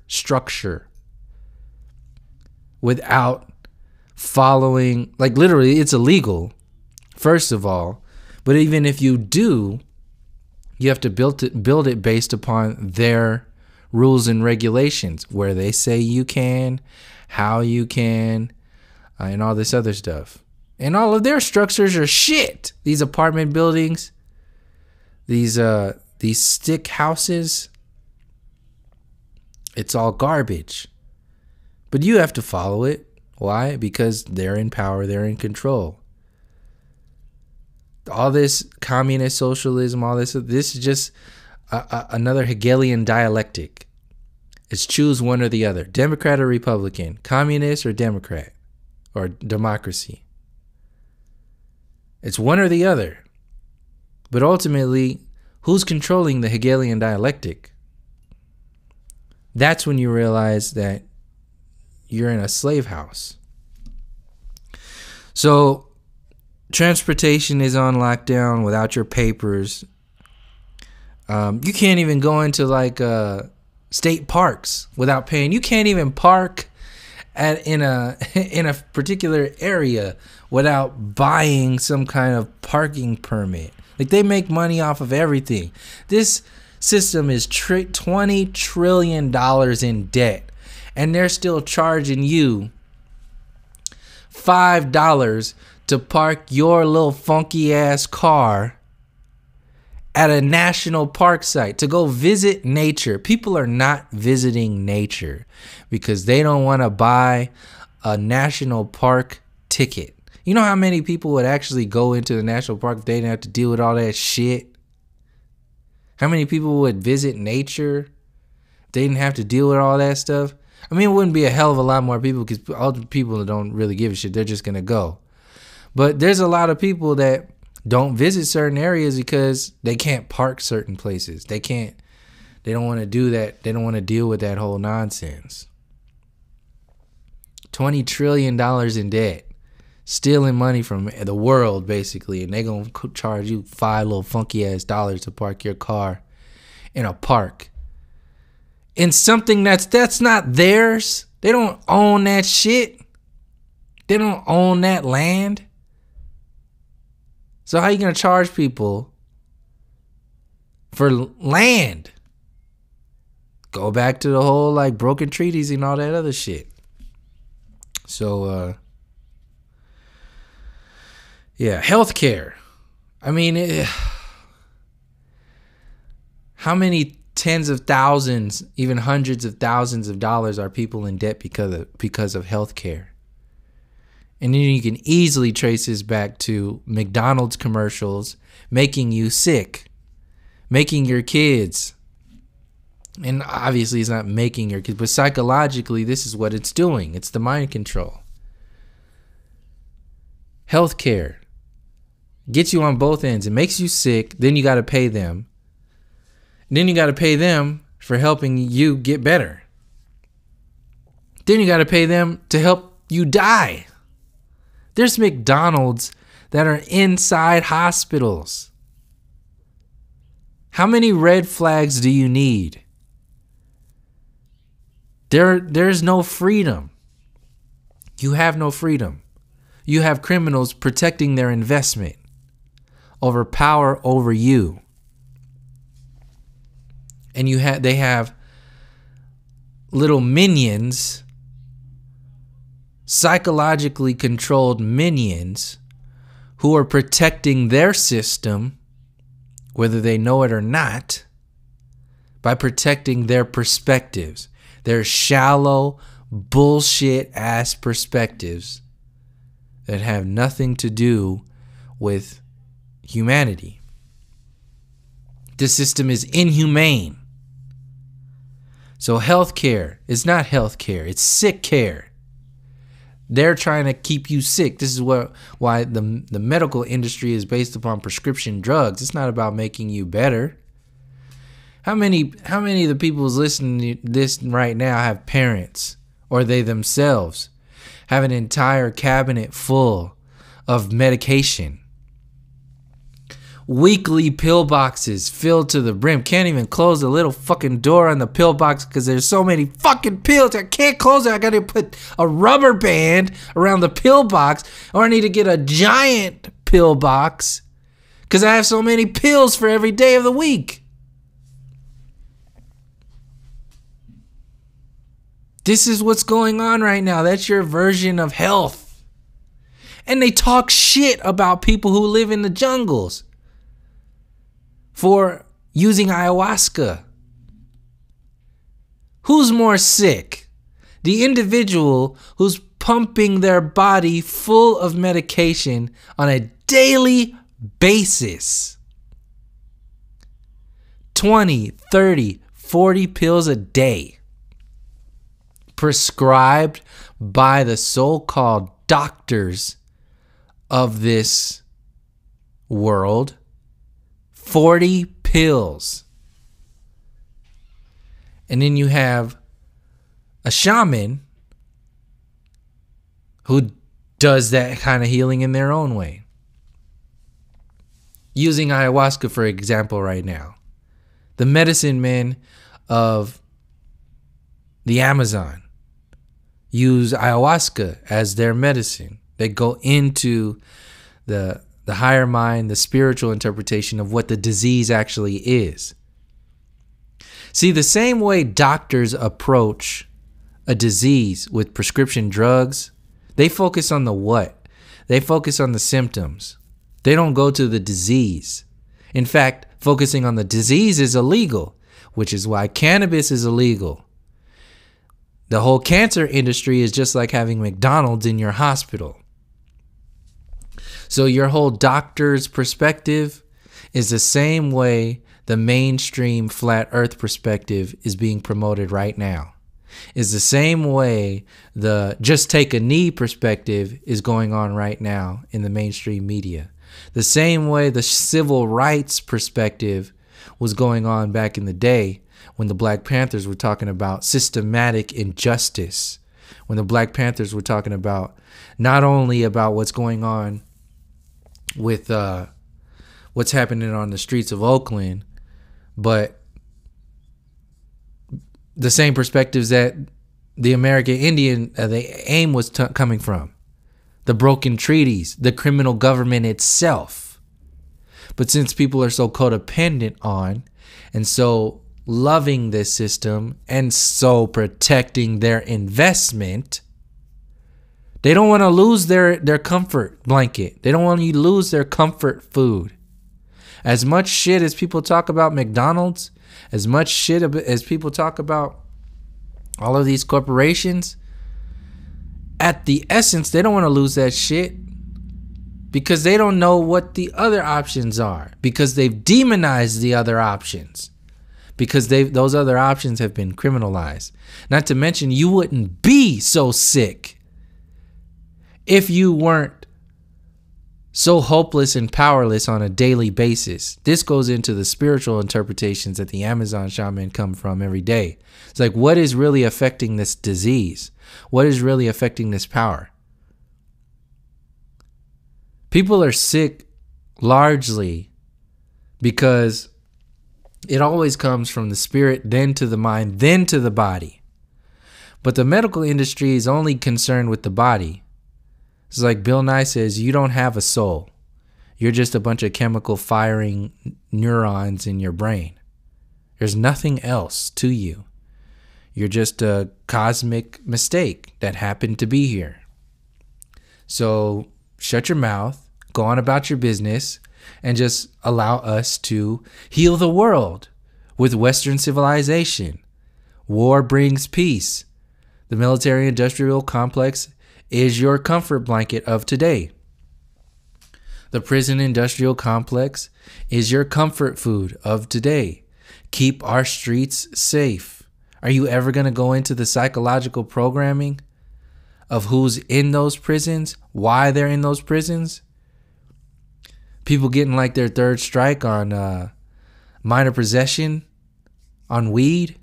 structure, without following, like literally it's illegal, first of all. But even if you do, you have to build it based upon their rules and regulations, where they say you can, how you can, and all this other stuff. And all of their structures are shit. These apartment buildings, these stick houses, it's all garbage. But you have to follow it. Why? Because they're in power, they're in control. All this communist socialism, all this is just another Hegelian dialectic. It's choose one or the other. Democrat or Republican, communist or Democrat, or democracy. It's one or the other. But ultimately, who's controlling the Hegelian dialectic? That's when you realize that you're in a slave house. So transportation is on lockdown without your papers. You can't even go into like state parks without paying. You can't even park in a particular area without buying some kind of parking permit. Like, they make money off of everything. This system is $20 trillion in debt, and they're still charging you $5 to park your little funky ass car at a national park site to go visit nature. People are not visiting nature because they don't want to buy a national park ticket. You know how many people would actually go into the national park if they didn't have to deal with all that shit? How many people would visit nature if they didn't have to deal with all that stuff? I mean, it wouldn't be a hell of a lot more people, because all the people that don't really give a shit, they're just going to go. But there's a lot of people that don't visit certain areas because they can't park certain places. They don't want to do that. They don't want to deal with that whole nonsense. $20 trillion in debt. Stealing money from the world, basically. And they're going to charge you $5 little funky ass dollars to park your car in a park. In something that's not theirs. They don't own that shit. They don't own that land. So how are you going to charge people for land? Go back to the whole like broken treaties and all that other shit. So, yeah, healthcare. I mean, how many tens of thousands, even hundreds of thousands of dollars are people in debt because of healthcare? And then you can easily trace this back to McDonald's commercials making you sick, making your kids. And obviously it's not making your kids, but psychologically this is what it's doing. It's the mind control. Healthcare gets you on both ends. It makes you sick. Then you got to pay them. Then you got to pay them for helping you get better. Then you got to pay them to help you die. There's McDonald's that are inside hospitals. How many red flags do you need? There's no freedom. You have no freedom. You have criminals protecting their investment over power over you. And they have little minions, psychologically controlled minions, who are protecting their system, whether they know it or not, by protecting their perspectives, their shallow, bullshit ass perspectives that have nothing to do with humanity. The system is inhumane. So healthcare is not healthcare, it's sick care. They're trying to keep you sick. This is why the medical industry is based upon prescription drugs. It's not about making you better. How many of the people who's listening to this right now have parents, or they themselves have an entire cabinet full of medication? Weekly pill boxes filled to the brim. Can't even close the little fucking door on the pill box because there's so many fucking pills. I can't close it. I gotta put a rubber band around the pill box, or I need to get a giant pill box because I have so many pills for every day of the week. This is what's going on right now. That's your version of health. And they talk shit about people who live in the jungles for using ayahuasca. Who's more sick? The individual who's pumping their body full of medication on a daily basis. 20, 30, 40 pills a day. Prescribed by the so-called doctors of this world. 40 pills. And then you have a shaman who does that kind of healing in their own way. Using ayahuasca, for example, right now. The medicine men of the Amazon use ayahuasca as their medicine. They go into the higher mind, the spiritual interpretation of what the disease actually is. See, the same way doctors approach a disease with prescription drugs, they focus on the what? They focus on the symptoms. They don't go to the disease. In fact, focusing on the disease is illegal, which is why cannabis is illegal. The whole cancer industry is just like having McDonald's in your hospital. So your whole doctor's perspective is the same way the mainstream flat earth perspective is being promoted right now. Is the same way the just take a knee perspective is going on right now in the mainstream media. The same way the civil rights perspective was going on back in the day when the Black Panthers were talking about systematic injustice. When the Black Panthers were talking about not only about what's going on with what's happening on the streets of Oakland, but the same perspectives that the American Indian, the aim was coming from. The broken treaties, the criminal government itself. But since people are so codependent on and so loving this system and so protecting their investment, they don't want to lose their comfort blanket. They don't want you to lose their comfort food. As much shit as people talk about McDonald's, as much shit as people talk about all of these corporations, at the essence, they don't want to lose that shit because they don't know what the other options are, because they've demonized the other options, because those other options have been criminalized. Not to mention, you wouldn't be so sick if you weren't so hopeless and powerless on a daily basis. This goes into the spiritual interpretations that the Amazon shaman come from every day. It's like, what is really affecting this disease? What is really affecting this power? People are sick largely because it always comes from the spirit, then to the mind, then to the body. But the medical industry is only concerned with the body. It's like Bill Nye says, you don't have a soul. You're just a bunch of chemical firing neurons in your brain. There's nothing else to you. You're just a cosmic mistake that happened to be here. So shut your mouth, go on about your business, and just allow us to heal the world with Western civilization. War brings peace. The military-industrial complex is your comfort blanket of today. The prison industrial complex is your comfort food of today. Keep our streets safe. Are you ever going to go into the psychological programming of who's in those prisons, why they're in those prisons? People getting like their third strike on minor possession, on weed,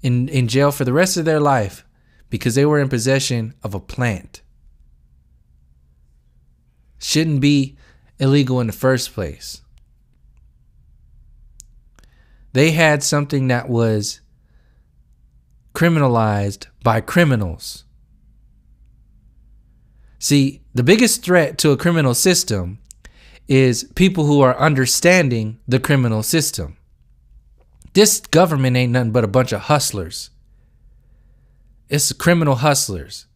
in jail for the rest of their life because they were in possession of a plant. Shouldn't be illegal in the first place. They had something that was criminalized by criminals. See, the biggest threat to a criminal system is people who are understanding the criminal system. This government ain't nothing but a bunch of hustlers. It's criminal hustlers.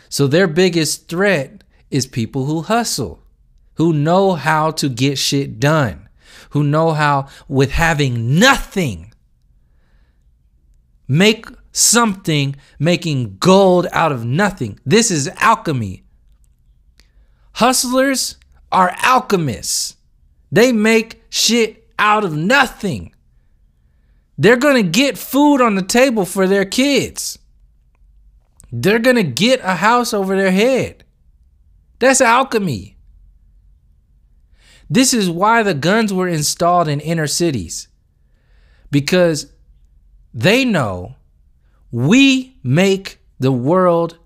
So their biggest threat is people who hustle, who know how to get shit done, who know how, with having nothing, make something, making gold out of nothing. This is alchemy. Hustlers are alchemists. They make shit out of nothing. They're going to get food on the table for their kids. They're going to get a house over their head. That's alchemy. This is why the guns were installed in inner cities. Because they know we make the world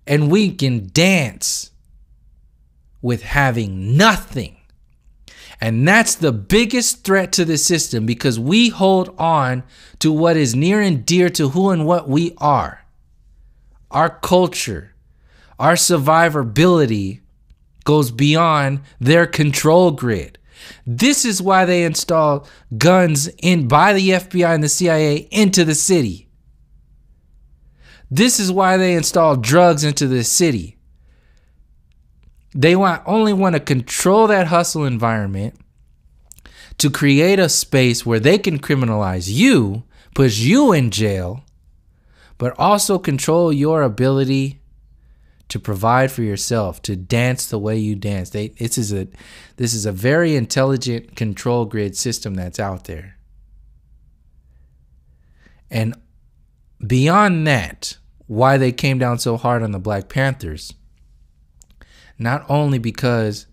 and we can dance with having nothing. And that's the biggest threat to the system, because we hold on to what is near and dear to who and what we are. Our culture, our survivability goes beyond their control grid. This is why they install guns in by the FBI and the CIA into the city. This is why they install drugs into the city. They only want to control that hustle environment to create a space where they can criminalize you, push you in jail, but also control your ability to provide for yourself, to dance the way you dance. This is a very intelligent control grid system that's out there. And beyond that, why they came down so hard on the Black Panthers, not only because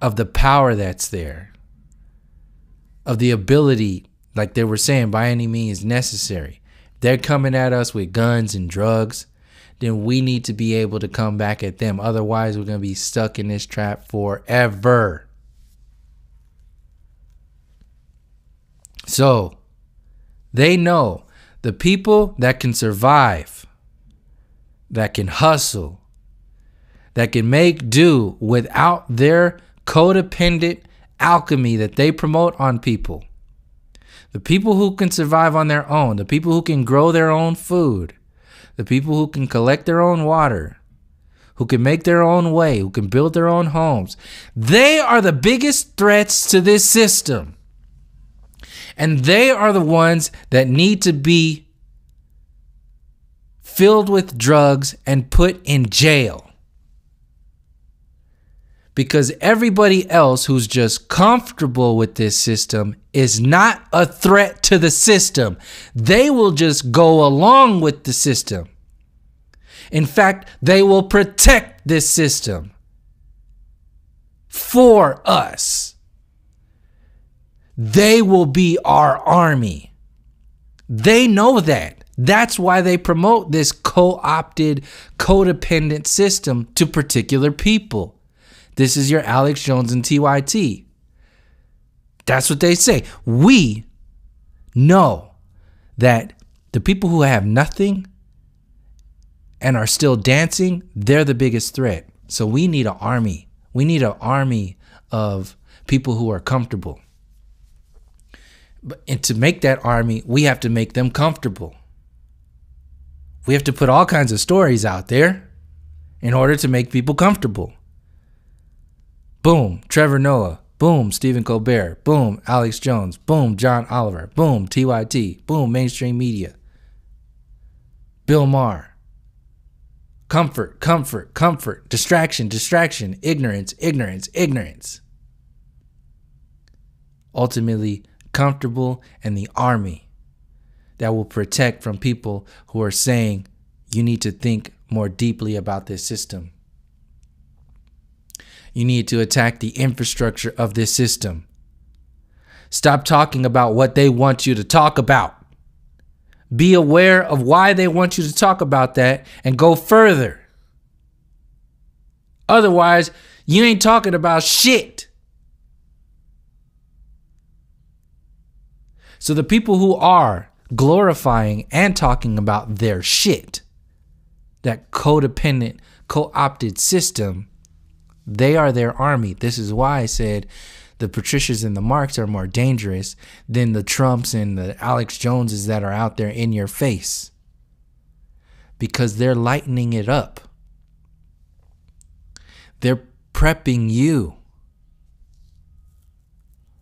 of the power that's there, of the ability, like they were saying, by any means necessary. They're coming at us with guns and drugs, then we need to be able to come back at them. Otherwise, we're going to be stuck in this trap forever. So, they know the people that can survive, that can hustle, that can make do without their codependent alchemy that they promote on people. The people who can survive on their own, the people who can grow their own food, the people who can collect their own water, who can make their own way, who can build their own homes, they are the biggest threats to this system. And they are the ones that need to be filled with drugs and put in jail. Because everybody else who's just comfortable with this system is not a threat to the system. They will just go along with the system. In fact, they will protect this system for us. They will be our army. They know that. That's why they promote this co-opted, codependent system to particular people. This is your Alex Jones and TYT. That's what they say. We know that the people who have nothing and are still dancing, they're the biggest threat. So we need an army. We need an army of people who are comfortable. And to make that army, we have to make them comfortable. We have to put all kinds of stories out there in order to make people comfortable. Boom, Trevor Noah. Boom, Stephen Colbert. Boom, Alex Jones. Boom, John Oliver. Boom, TYT. Boom, mainstream media. Bill Maher. Comfort, comfort, comfort. Distraction, distraction. Ignorance, ignorance, ignorance. Ultimately, comfortable and the army that will protect from people who are saying you need to think more deeply about this system. You need to attack the infrastructure of this system. Stop talking about what they want you to talk about. Be aware of why they want you to talk about that and go further. Otherwise, you ain't talking about shit. So the people who are glorifying and talking about their shit, that codependent, co-opted system, they are their army. This is why I said the Patricias and the Marks are more dangerous than the Trumps and the Alex Joneses that are out there in your face. Because they're lightening it up. They're prepping you.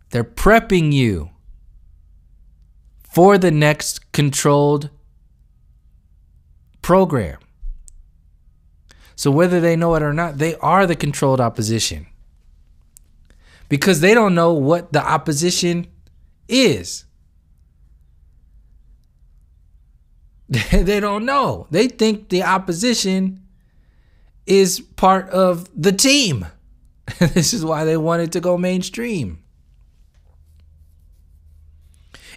They're prepping you for the next controlled program. So whether they know it or not, they are the controlled opposition. Because they don't know what the opposition is. They don't know. They think the opposition is part of the team. This is why they wanted to go mainstream.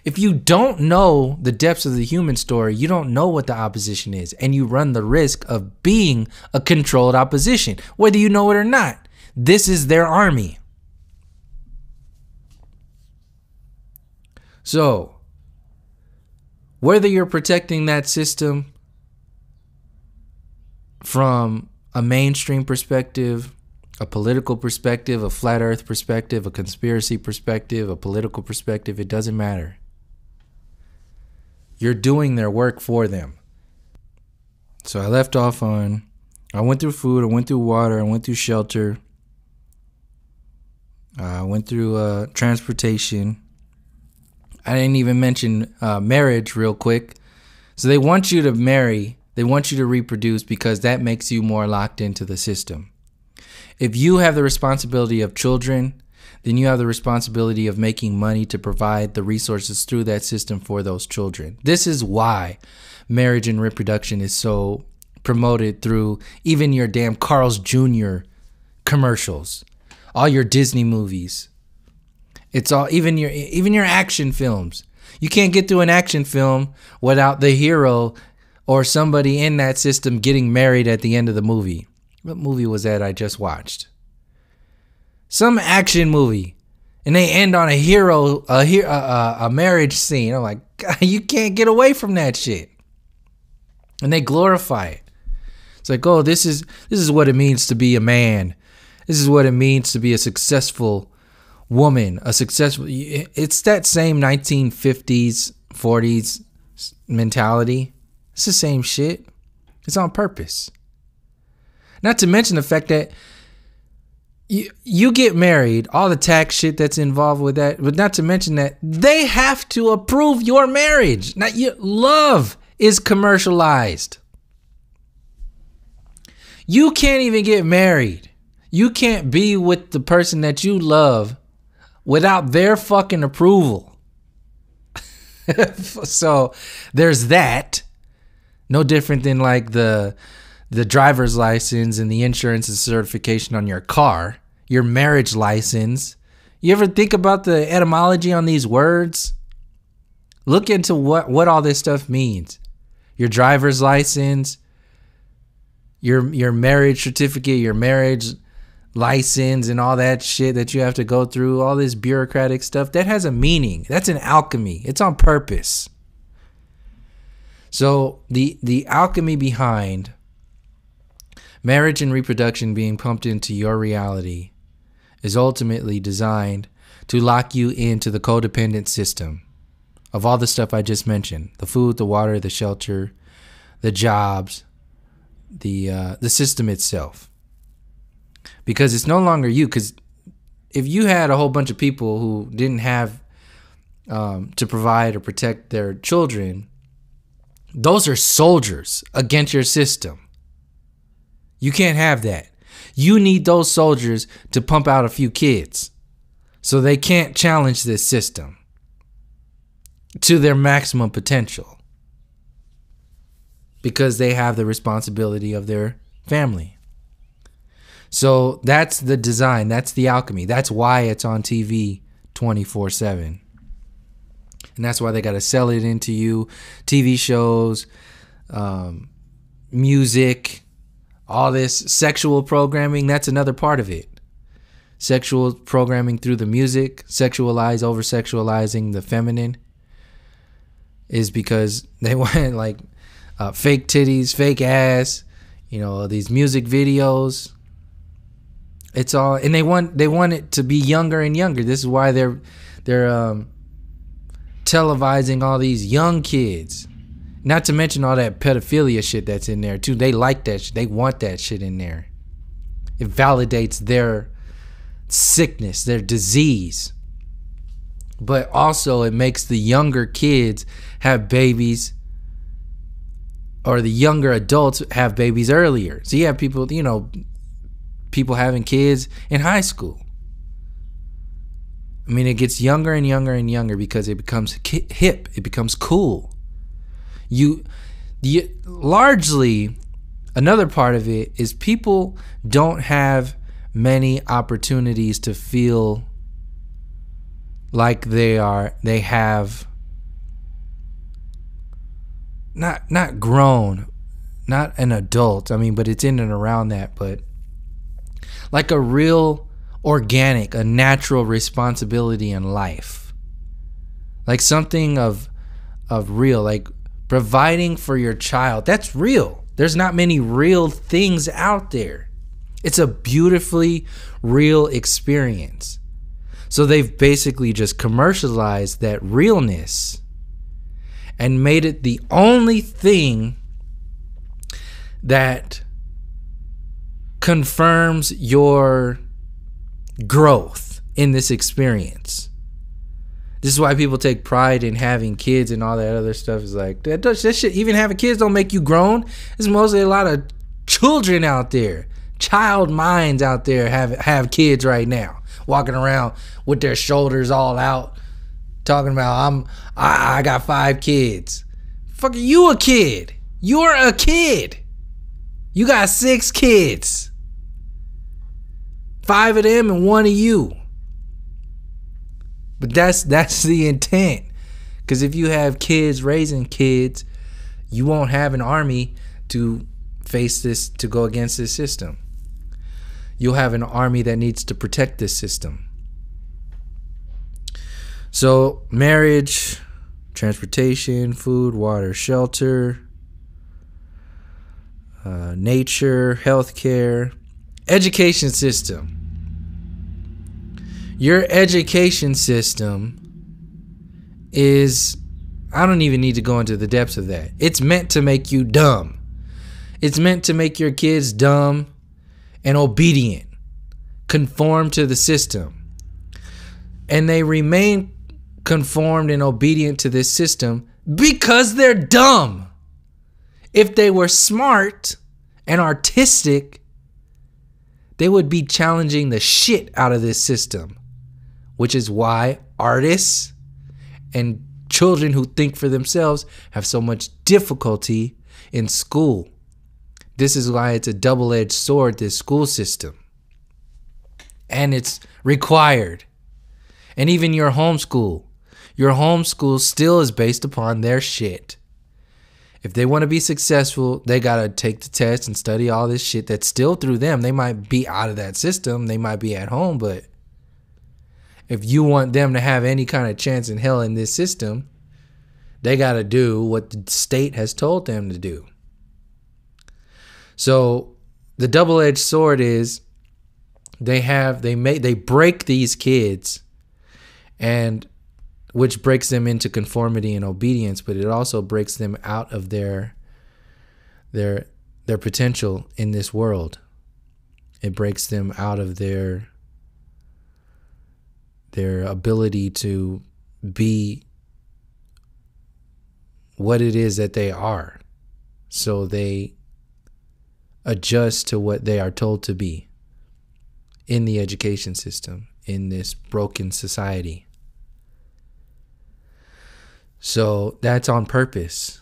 If you don't know the depths of the human story, you don't know what the opposition is, and you run the risk of being a controlled opposition, whether you know it or not. This is their army. So, whether you're protecting that system from a mainstream perspective, a political perspective, a flat earth perspective, a conspiracy perspective, a political perspective, it doesn't matter. You're doing their work for them. So I left off on, I went through food, I went through water, I went through shelter, I went through transportation. I didn't even mention marriage real quick. So they want you to marry, they want you to reproduce because that makes you more locked into the system. If you have the responsibility of children, then you have the responsibility of making money to provide the resources through that system for those children. This is why marriage and reproduction is so promoted through even your damn Carl's Jr. commercials, all your Disney movies. It's all, even your action films. You can't get through an action film without the hero or somebody in that system getting married at the end of the movie. What movie was that I just watched? Some action movie, and they end on a marriage scene. I'm like, God, you can't get away from that shit. And they glorify it. It's like, oh, this is what it means to be a man. This is what it means to be a successful woman, a successful. It's that same 1950s, 40s mentality. It's the same shit. It's on purpose. Not to mention the fact that you get married, all the tax shit that's involved with that, but not to mention that they have to approve your marriage. Not your love is commercialized. You can't even get married. You can't be with the person that you love without their fucking approval. So there's that. No different than like the driver's license and the insurance and certification on your car, your marriage license. You ever think about the etymology on these words? Look into what all this stuff means. Your driver's license, your marriage certificate, your marriage license, and all that shit that you have to go through, all this bureaucratic stuff, that has a meaning. That's an alchemy. It's on purpose. So the alchemy behind marriage and reproduction being pumped into your reality is ultimately designed to lock you into the codependent system of all the stuff I just mentioned: the food, the water, the shelter, the jobs, the system itself. Because it's no longer you. Because if you had a whole bunch of people who didn't have to provide or protect their children, those are soldiers against your system. You can't have that. You need those soldiers to pump out a few kids so they can't challenge this system to their maximum potential, because they have the responsibility of their family. So that's the design. That's the alchemy. That's why it's on TV 24/7. And that's why they got to sell it into you. TV shows, music, all this sexual programming. That's another part of it. Sexual programming through the music, over-sexualizing the feminine, is because they want like fake titties, fake ass, these music videos. It's all, and they want it to be younger and younger. This is why they're televising all these young kids. Not to mention all that pedophilia shit that's in there too. They like that shit. They want that shit in there. It validates their sickness, their disease. But also it makes the younger kids have babies, or the younger adults have babies earlier. So you have people, people having kids in high school. I mean, it gets younger and younger and younger because it becomes hip. It becomes cool. Largely, another part of it is people don't have many opportunities to feel like they have not grown, not an adult. I mean, but it's in and around that, but like a real organic, a natural responsibility in life. Like something of real, like providing for your child. That's real. There's not many real things out there. It's a beautifully real experience. So they've basically just commercialized that realness and made it the only thing that confirms your growth in this experience. This is why people take pride in having kids and all that other stuff. Is like that shit. Even having kids don't make you grown. There's mostly a lot of children out there, child minds out there have kids right now, walking around with their shoulders all out, talking about I got 5 kids. Fuck, you a kid? You're a kid. You got 6 kids. 5 of them and 1 of you. But that's the intent. Because if you have kids raising kids, you won't have an army to face this, to go against this system. You'll have an army that needs to protect this system. So marriage, transportation, food, water, shelter. nature, healthcare, education system. Your education system is, I don't even need to go into the depths of that. It's meant to make you dumb. It's meant to make your kids dumb and obedient, conform to the system. And they remain conformed and obedient to this system because they're dumb. If they were smart and artistic, they would be challenging the shit out of this system, which is why artists and children who think for themselves have so much difficulty in school. This is why it's a double-edged sword, this school system. And it's required. And even your homeschool still is based upon their shit. If they want to be successful, they got to take the test and study all this shit that's still through them. They might be out of that system. They might be at home, but if you want them to have any kind of chance in hell in this system, they got to do what the state has told them to do. So the double-edged sword is they break these kids, and which breaks them into conformity and obedience, but it also breaks them out of their potential in this world. It breaks them out of their ability to be what it is that they are. So they adjust to what they are told to be in the education system, in this broken society. So that's on purpose.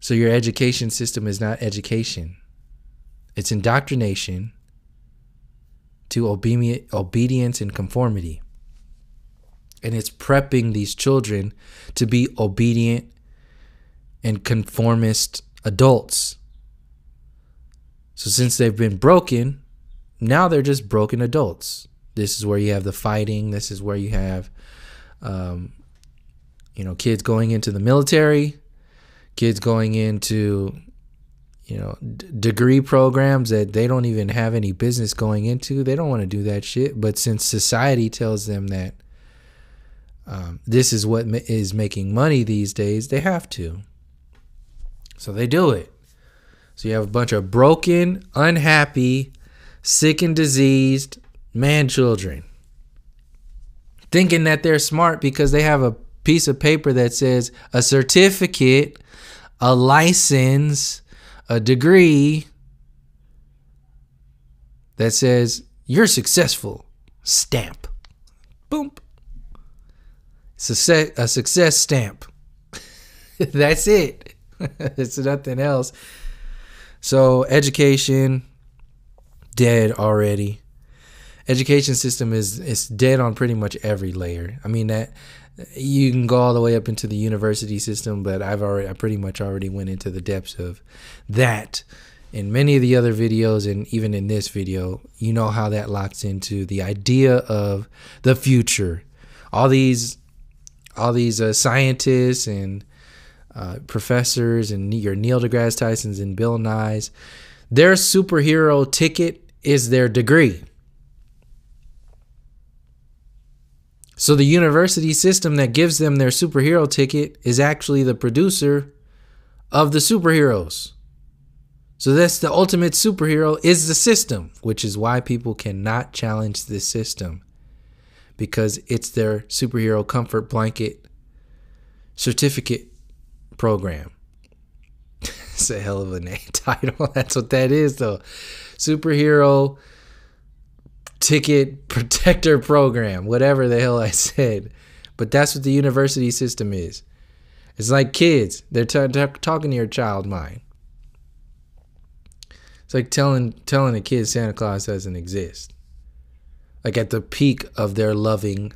So your education system is not education. It's indoctrination to obedience and conformity. And it's prepping these children to be obedient and conformist adults. So since they've been broken, now they're just broken adults. This is where you have the fighting. This is where you have, kids going into the military, kids going into, degree programs that they don't even have any business going into. They don't want to do that shit. But since society tells them that this is what is making money these days, they have to. So they do it. So you have a bunch of broken, unhappy, sick and diseased man children thinking that they're smart because they have a piece of paper that says a certificate, a license, a degree that says you're successful. Stamp. Boom. It's a success stamp. That's it. It's nothing else. So education, dead already. Education system is dead on pretty much every layer. I mean, that you can go all the way up into the university system, but I pretty much already went into the depths of that in many of the other videos, and even in this video. You know how that locks into the idea of the future. All these scientists and professors and your Neil deGrasse Tysons and Bill Nye's, their superhero ticket is their degree. So the university system that gives them their superhero ticket is actually the producer of the superheroes. So that's the ultimate superhero is the system, which is why people cannot challenge this system, because it's their superhero comfort blanket certificate program. It's a hell of a name title. That's what that is, though. Superhero ticket protector program, whatever the hell I said. But that's what the university system is. It's like kids. They're talking to your child mind. It's like telling a kid Santa Claus doesn't exist. Like at the peak of their loving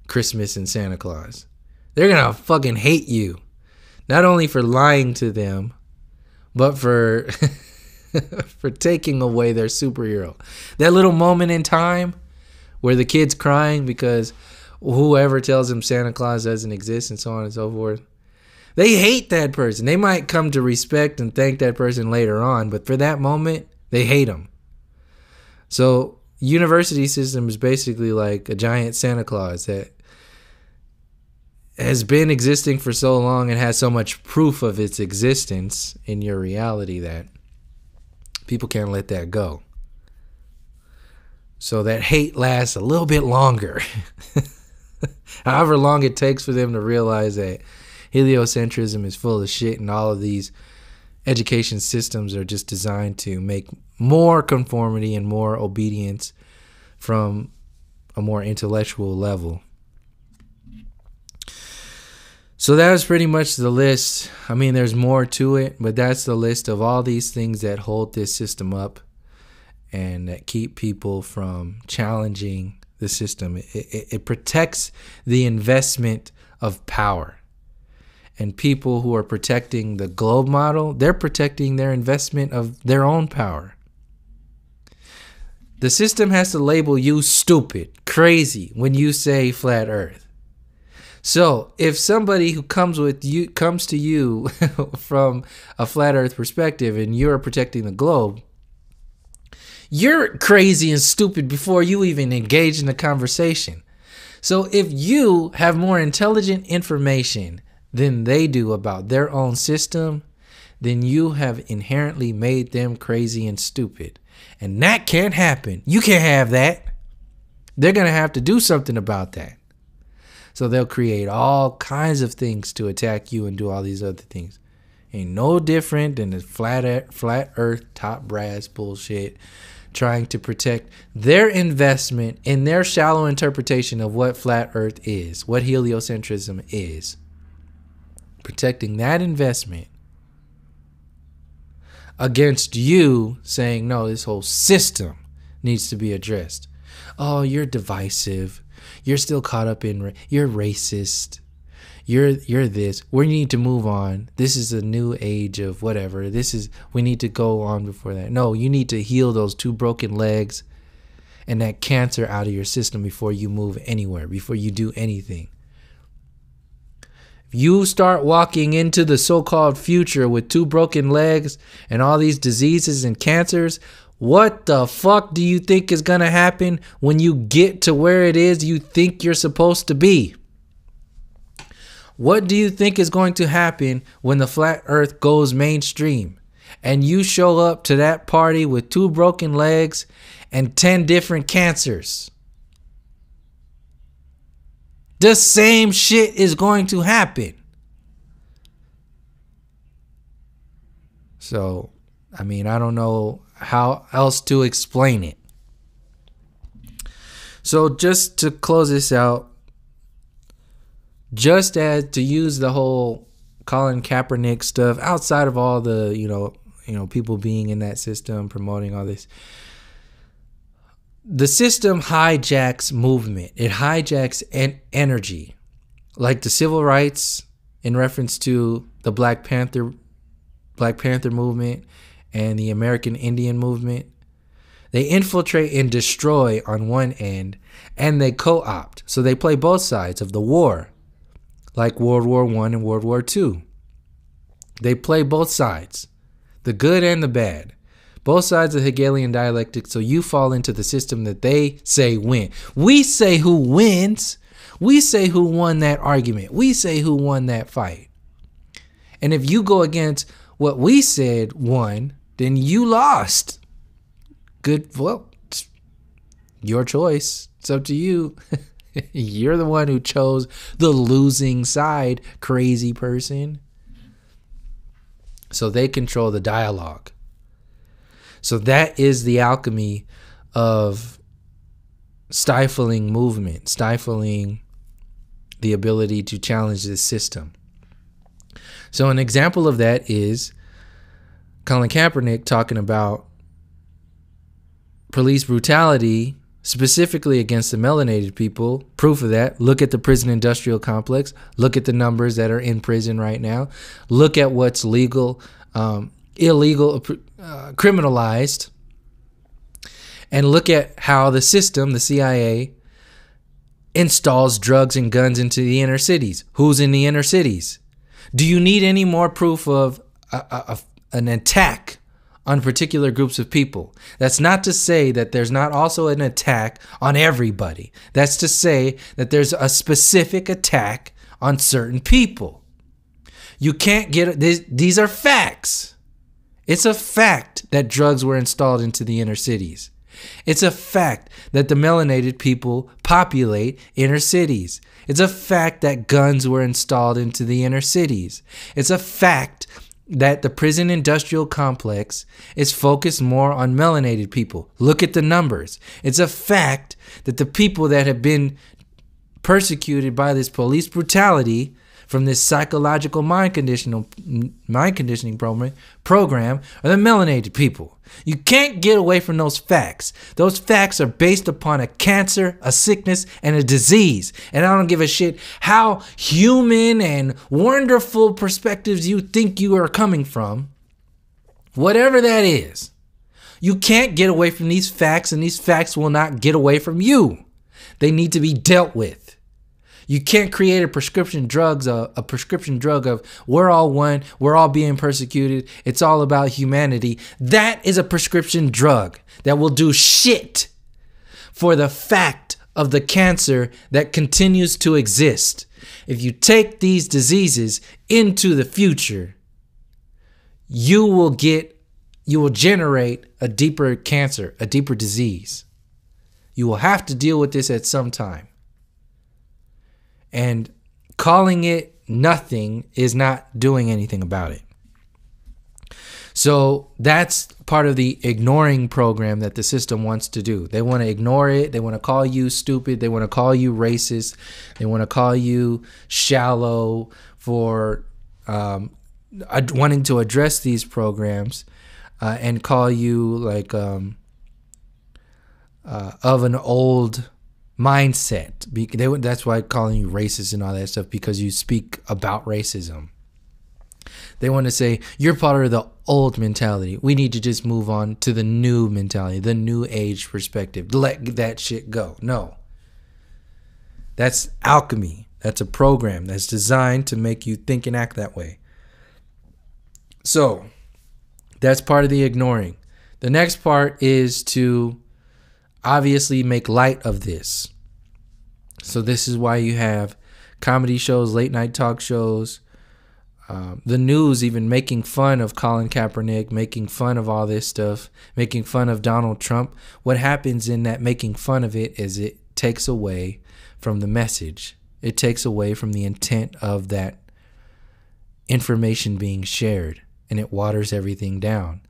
Christmas and Santa Claus. They're gonna fucking hate you. Not only for lying to them, but for for taking away their superhero. That little moment in time where the kid's crying because whoever tells him Santa Claus doesn't exist and so on and so forth. They hate that person. They might come to respect and thank that person later on, but for that moment, they hate them. So university system is basically like a giant Santa Claus that has been existing for so long and has so much proof of its existence in your reality that people can't let that go. So that hate lasts a little bit longer. However long it takes for them to realize that heliocentrism is full of shit and all of these education systems are just designed to make more conformity and more obedience from a more intellectual level. So that was pretty much the list. I mean, there's more to it, but that's the list of all these things that hold this system up and that keep people from challenging the system. It protects the investment of power. And people who are protecting the globe model, they're protecting their investment of their own power. The system has to label you stupid, crazy when you say flat earth. So if somebody who comes to you from a flat earth perspective and you're protecting the globe, you're crazy and stupid before you even engage in the conversation. So if you have more intelligent information than they do about their own system, then you have inherently made them crazy and stupid. And that can't happen. You can't have that. They're going to have to do something about that. So they'll create all kinds of things to attack you and do all these other things. Ain't no different than the flat earth, top brass bullshit, trying to protect their investment in their shallow interpretation of what flat earth is, what heliocentrism is. Protecting that investment against you saying, no, this whole system needs to be addressed. Oh, you're divisive. You're still caught up in, you're racist. You're this. We need to move on. This is a new age of whatever. We need to go on before that. No, you need to heal those 2 broken legs and that cancer out of your system before you move anywhere, before you do anything. If you start walking into the so-called future with 2 broken legs and all these diseases and cancers, what the fuck do you think is going to happen when you get to where it is you think you're supposed to be? What do you think is going to happen when the flat earth goes mainstream and you show up to that party with 2 broken legs and 10 different cancers? The same shit is going to happen. So, I mean, I don't know how else to explain it. So just to close this out, just as to use the whole Colin Kaepernick stuff outside of all the, you know, people being in that system, promoting all this, the system hijacks movement. It hijacks energy, like the civil rights in reference to the Black Panther movement and the American Indian movement. They infiltrate and destroy on one end, and they co-opt. So they play both sides of the war, like World War I and World War II. They play both sides, the good and the bad. Both sides of Hegelian dialectic, so you fall into the system that they say win. We say who wins. We say who won that argument. We say who won that fight. And if you go against what we said won, then you lost. Good, well, your choice. It's up to you. You're the one who chose the losing side, crazy person. So they control the dialogue. So that is the alchemy of stifling movement, stifling the ability to challenge this system. So an example of that is Colin Kaepernick talking about police brutality, specifically against the melanated people. Proof of that, look at the prison industrial complex. Look at the numbers that are in prison right now. Look at what's legal, illegal, criminalized. And look at how the system, the CIA, installs drugs and guns into the inner cities. Who's in the inner cities? Do you need any more proof of an attack on particular groups of people? That's not to say that there's not also an attack on everybody. That's to say that there's a specific attack on certain people. You can't get these are facts. It's a fact that drugs were installed into the inner cities. It's a fact that the melanated people populate inner cities. It's a fact that guns were installed into the inner cities. It's a fact that the prison industrial complex is focused more on melanated people. Look at the numbers. It's a fact that the people that have been persecuted by this police brutality from this psychological mind conditioning program are the melanated people. You can't get away from those facts. Those facts are based upon a cancer, a sickness, and a disease. And I don't give a shit how human and wonderful perspectives you think you are coming from. Whatever that is, you can't get away from these facts, and these facts will not get away from you. They need to be dealt with. You can't create a prescription drug of we're all one, we're all being persecuted, it's all about humanity. That is a prescription drug that will do shit for the fact of the cancer that continues to exist. If you take these diseases into the future, you will generate a deeper cancer, a deeper disease. You will have to deal with this at some time. And calling it nothing is not doing anything about it. So that's part of the ignoring program that the system wants to do. They want to ignore it. They want to call you stupid. They want to call you racist. They want to call you shallow for wanting to address these programs and call you like of an old mindset. That's why calling you racist and all that stuff, because you speak about racism. They want to say you're part of the old mentality. We need to just move on to the new mentality, the new age perspective. Let that shit go. No. That's alchemy. That's a program that's designed to make you think and act that way. So that's part of the ignoring. The next part is to obviously make light of this. So this is why you have comedy shows, late night talk shows, the news even making fun of Colin Kaepernick, making fun of all this stuff, making fun of Donald Trump. What happens in that making fun of it is it takes away from the message. It takes away from the intent of that information being shared, and it waters everything down.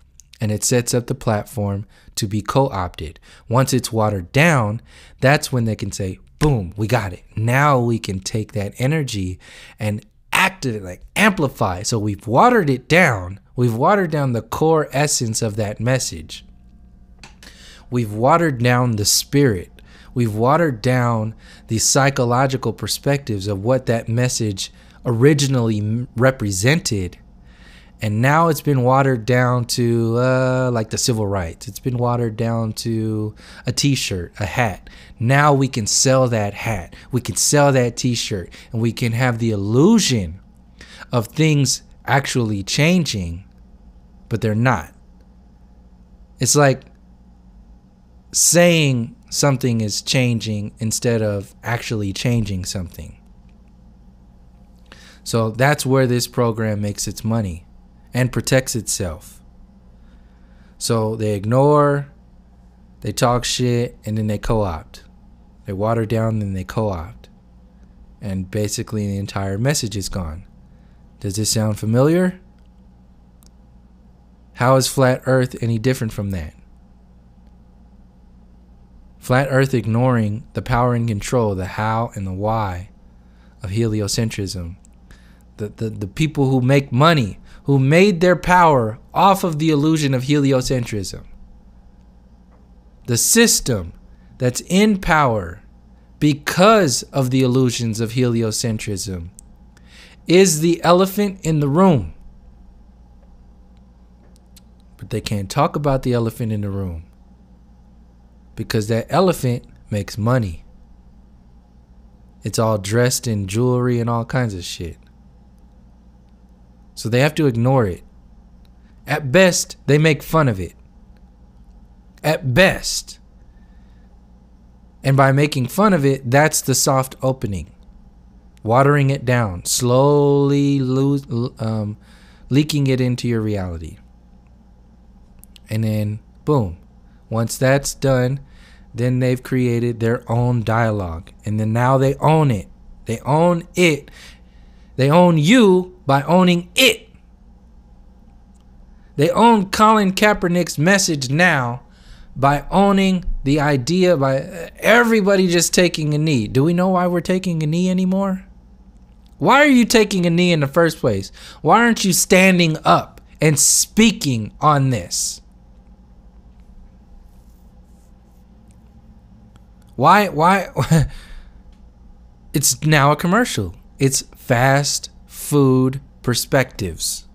And it sets up the platform to be co-opted. Once it's watered down, that's when they can say, boom, we got it. Now we can take that energy and activate, like amplify. So we've watered it down. We've watered down the core essence of that message. We've watered down the spirit. We've watered down the psychological perspectives of what that message originally represented. And now it's been watered down to like the civil rights. It's been watered down to a t-shirt, a hat. Now we can sell that hat. We can sell that t-shirt. And we can have the illusion of things actually changing, but they're not. It's like saying something is changing instead of actually changing something. So that's where this program makes its money and protects itself. So they ignore, they talk shit, and then they co-opt. They water down, then they co-opt. And basically the entire message is gone. Does this sound familiar? How is flat earth any different from that? Flat earth ignoring the power and control, the how and the why of heliocentrism. The people who make money, who made their power off of the illusion of heliocentrism. The system that's in power because of the illusions of heliocentrism is the elephant in the room. But they can't talk about the elephant in the room because that elephant makes money. It's all dressed in jewelry and all kinds of shit. So they have to ignore it. At best, they make fun of it. At best. And by making fun of it, that's the soft opening. Watering it down. Slowly leaking it into your reality. And then, boom. Once that's done, then they've created their own dialogue. And then now they own it. They own it. They own you by owning it. They own Colin Kaepernick's message now by owning the idea, by everybody just taking a knee. Do we know why we're taking a knee anymore? Why are you taking a knee in the first place? Why aren't you standing up and speaking on this? Why? It's now a commercial. It's fast food perspectives.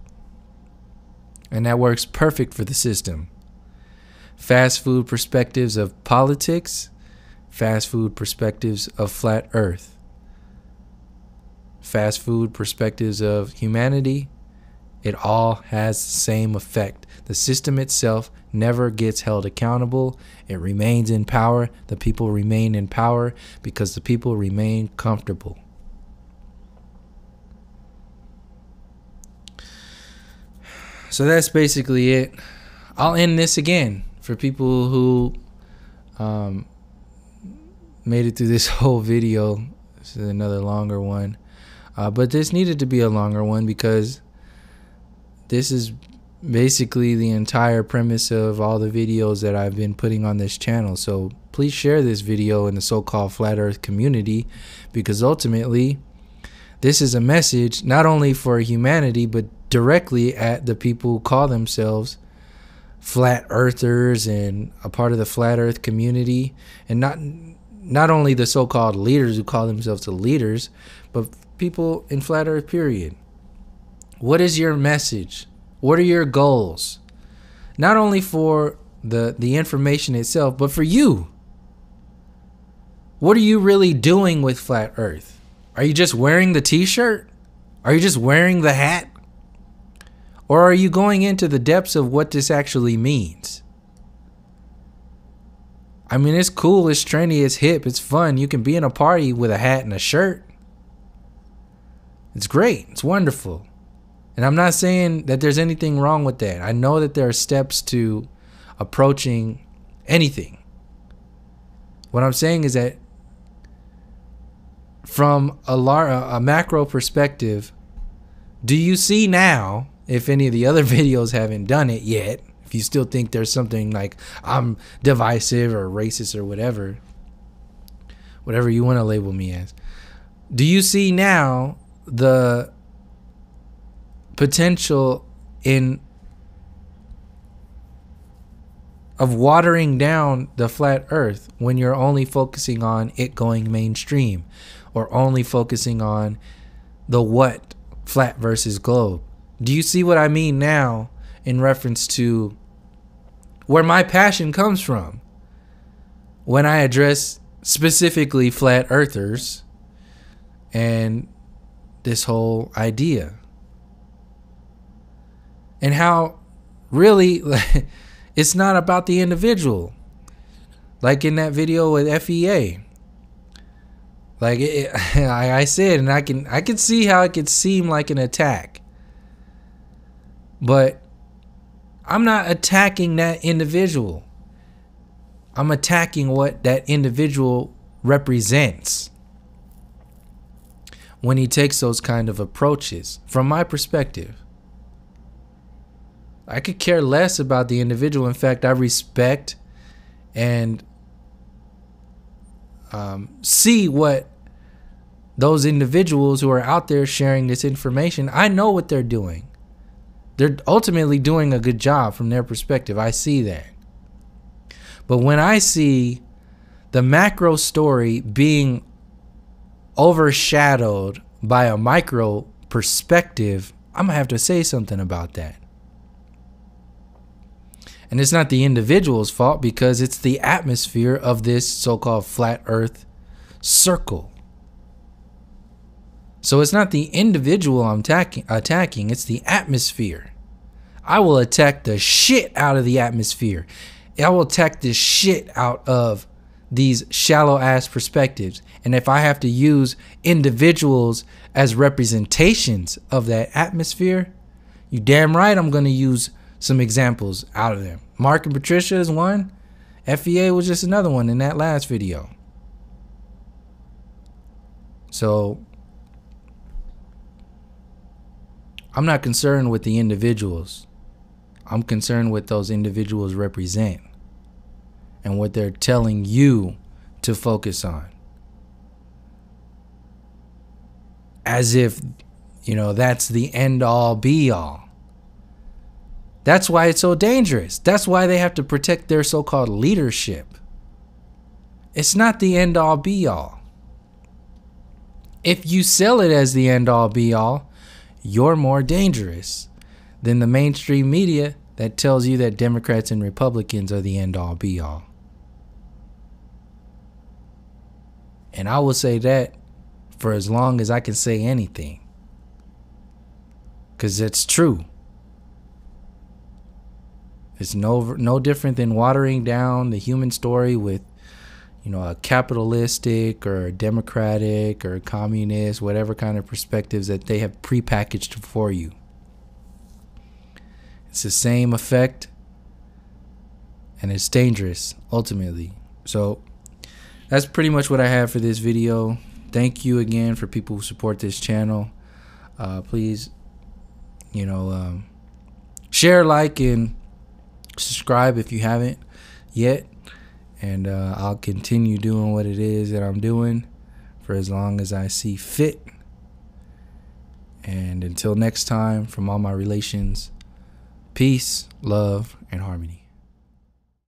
And that works perfect for the system. Fast food perspectives of politics. Fast food perspectives of flat earth. Fast food perspectives of humanity. It all has the same effect. The system itself never gets held accountable. It remains in power. The people remain in power because the people remain comfortable. So that's basically it. I'll end this again for people who made it through this whole video. This is another longer one. But this needed to be a longer one because this is basically the entire premise of all the videos that I've been putting on this channel. So please share this video in the so-called flat earth community, because ultimately this is a message not only for humanity but directly at the people who call themselves flat earthers and a part of the flat earth community, and not only the so-called leaders who call themselves the leaders, but people in flat earth period. What is your message? What are your goals? Not only for the information itself, but for you. What are you really doing with flat earth? Are you just wearing the t-shirt? Are you just wearing the hat? Or are you going into the depths of what this actually means? I mean, it's cool, it's trendy, it's hip, it's fun. You can be in a party with a hat and a shirt. It's great. It's wonderful. And I'm not saying that there's anything wrong with that. I know that there are steps to approaching anything. What I'm saying is that from a macro perspective, do you see now, if any of the other videos haven't done it yet, if you still think there's something like I'm divisive or racist or whatever you want to label me as, do you see now the potential of watering down the flat earth when you're only focusing on it going mainstream, or only focusing on the what, flat versus globe? Do you see what I mean now in reference to where my passion comes from when I address specifically flat earthers and this whole idea? And how really it's not about the individual. Like in that video with FEA. Like I said, and I can see how it could seem like an attack. But I'm not attacking that individual. I'm attacking what that individual represents when he takes those kind of approaches. From my perspective, I could care less about the individual. In fact, I respect and see what those individuals who are out there sharing this information, I know what they're doing. They're ultimately doing a good job from their perspective. I see that. But when I see the macro story being overshadowed by a micro perspective, I'm going to have to say something about that. And it's not the individual's fault, because it's the atmosphere of this so-called flat earth circle. So it's not the individual I'm attacking, it's the atmosphere. I will attack the shit out of the atmosphere. I will attack the shit out of these shallow ass perspectives. And if I have to use individuals as representations of that atmosphere, you damn right I'm going to use some examples out of them. Mark and Patricia is one. FEA was just another one in that last video. So I'm not concerned with the individuals. I'm concerned with those individuals represent and what they're telling you to focus on. As if, that's the end all be all. That's why it's so dangerous. That's why they have to protect their so-called leadership. It's not the end all be all. If you sell it as the end all be all, you're more dangerous than the mainstream media that tells you that Democrats and Republicans are the end all be all. And I will say that for as long as I can say anything. Because it's true. It's no different than watering down the human story with, a capitalistic or a democratic or a communist, whatever kind of perspectives that they have prepackaged for you. It's the same effect, and it's dangerous ultimately. So that's pretty much what I have for this video. Thank you again for people who support this channel. Please, share, like, and subscribe if you haven't yet. And I'll continue doing what it is that I'm doing for as long as I see fit. And until next time, from all my relations, peace, love, and harmony.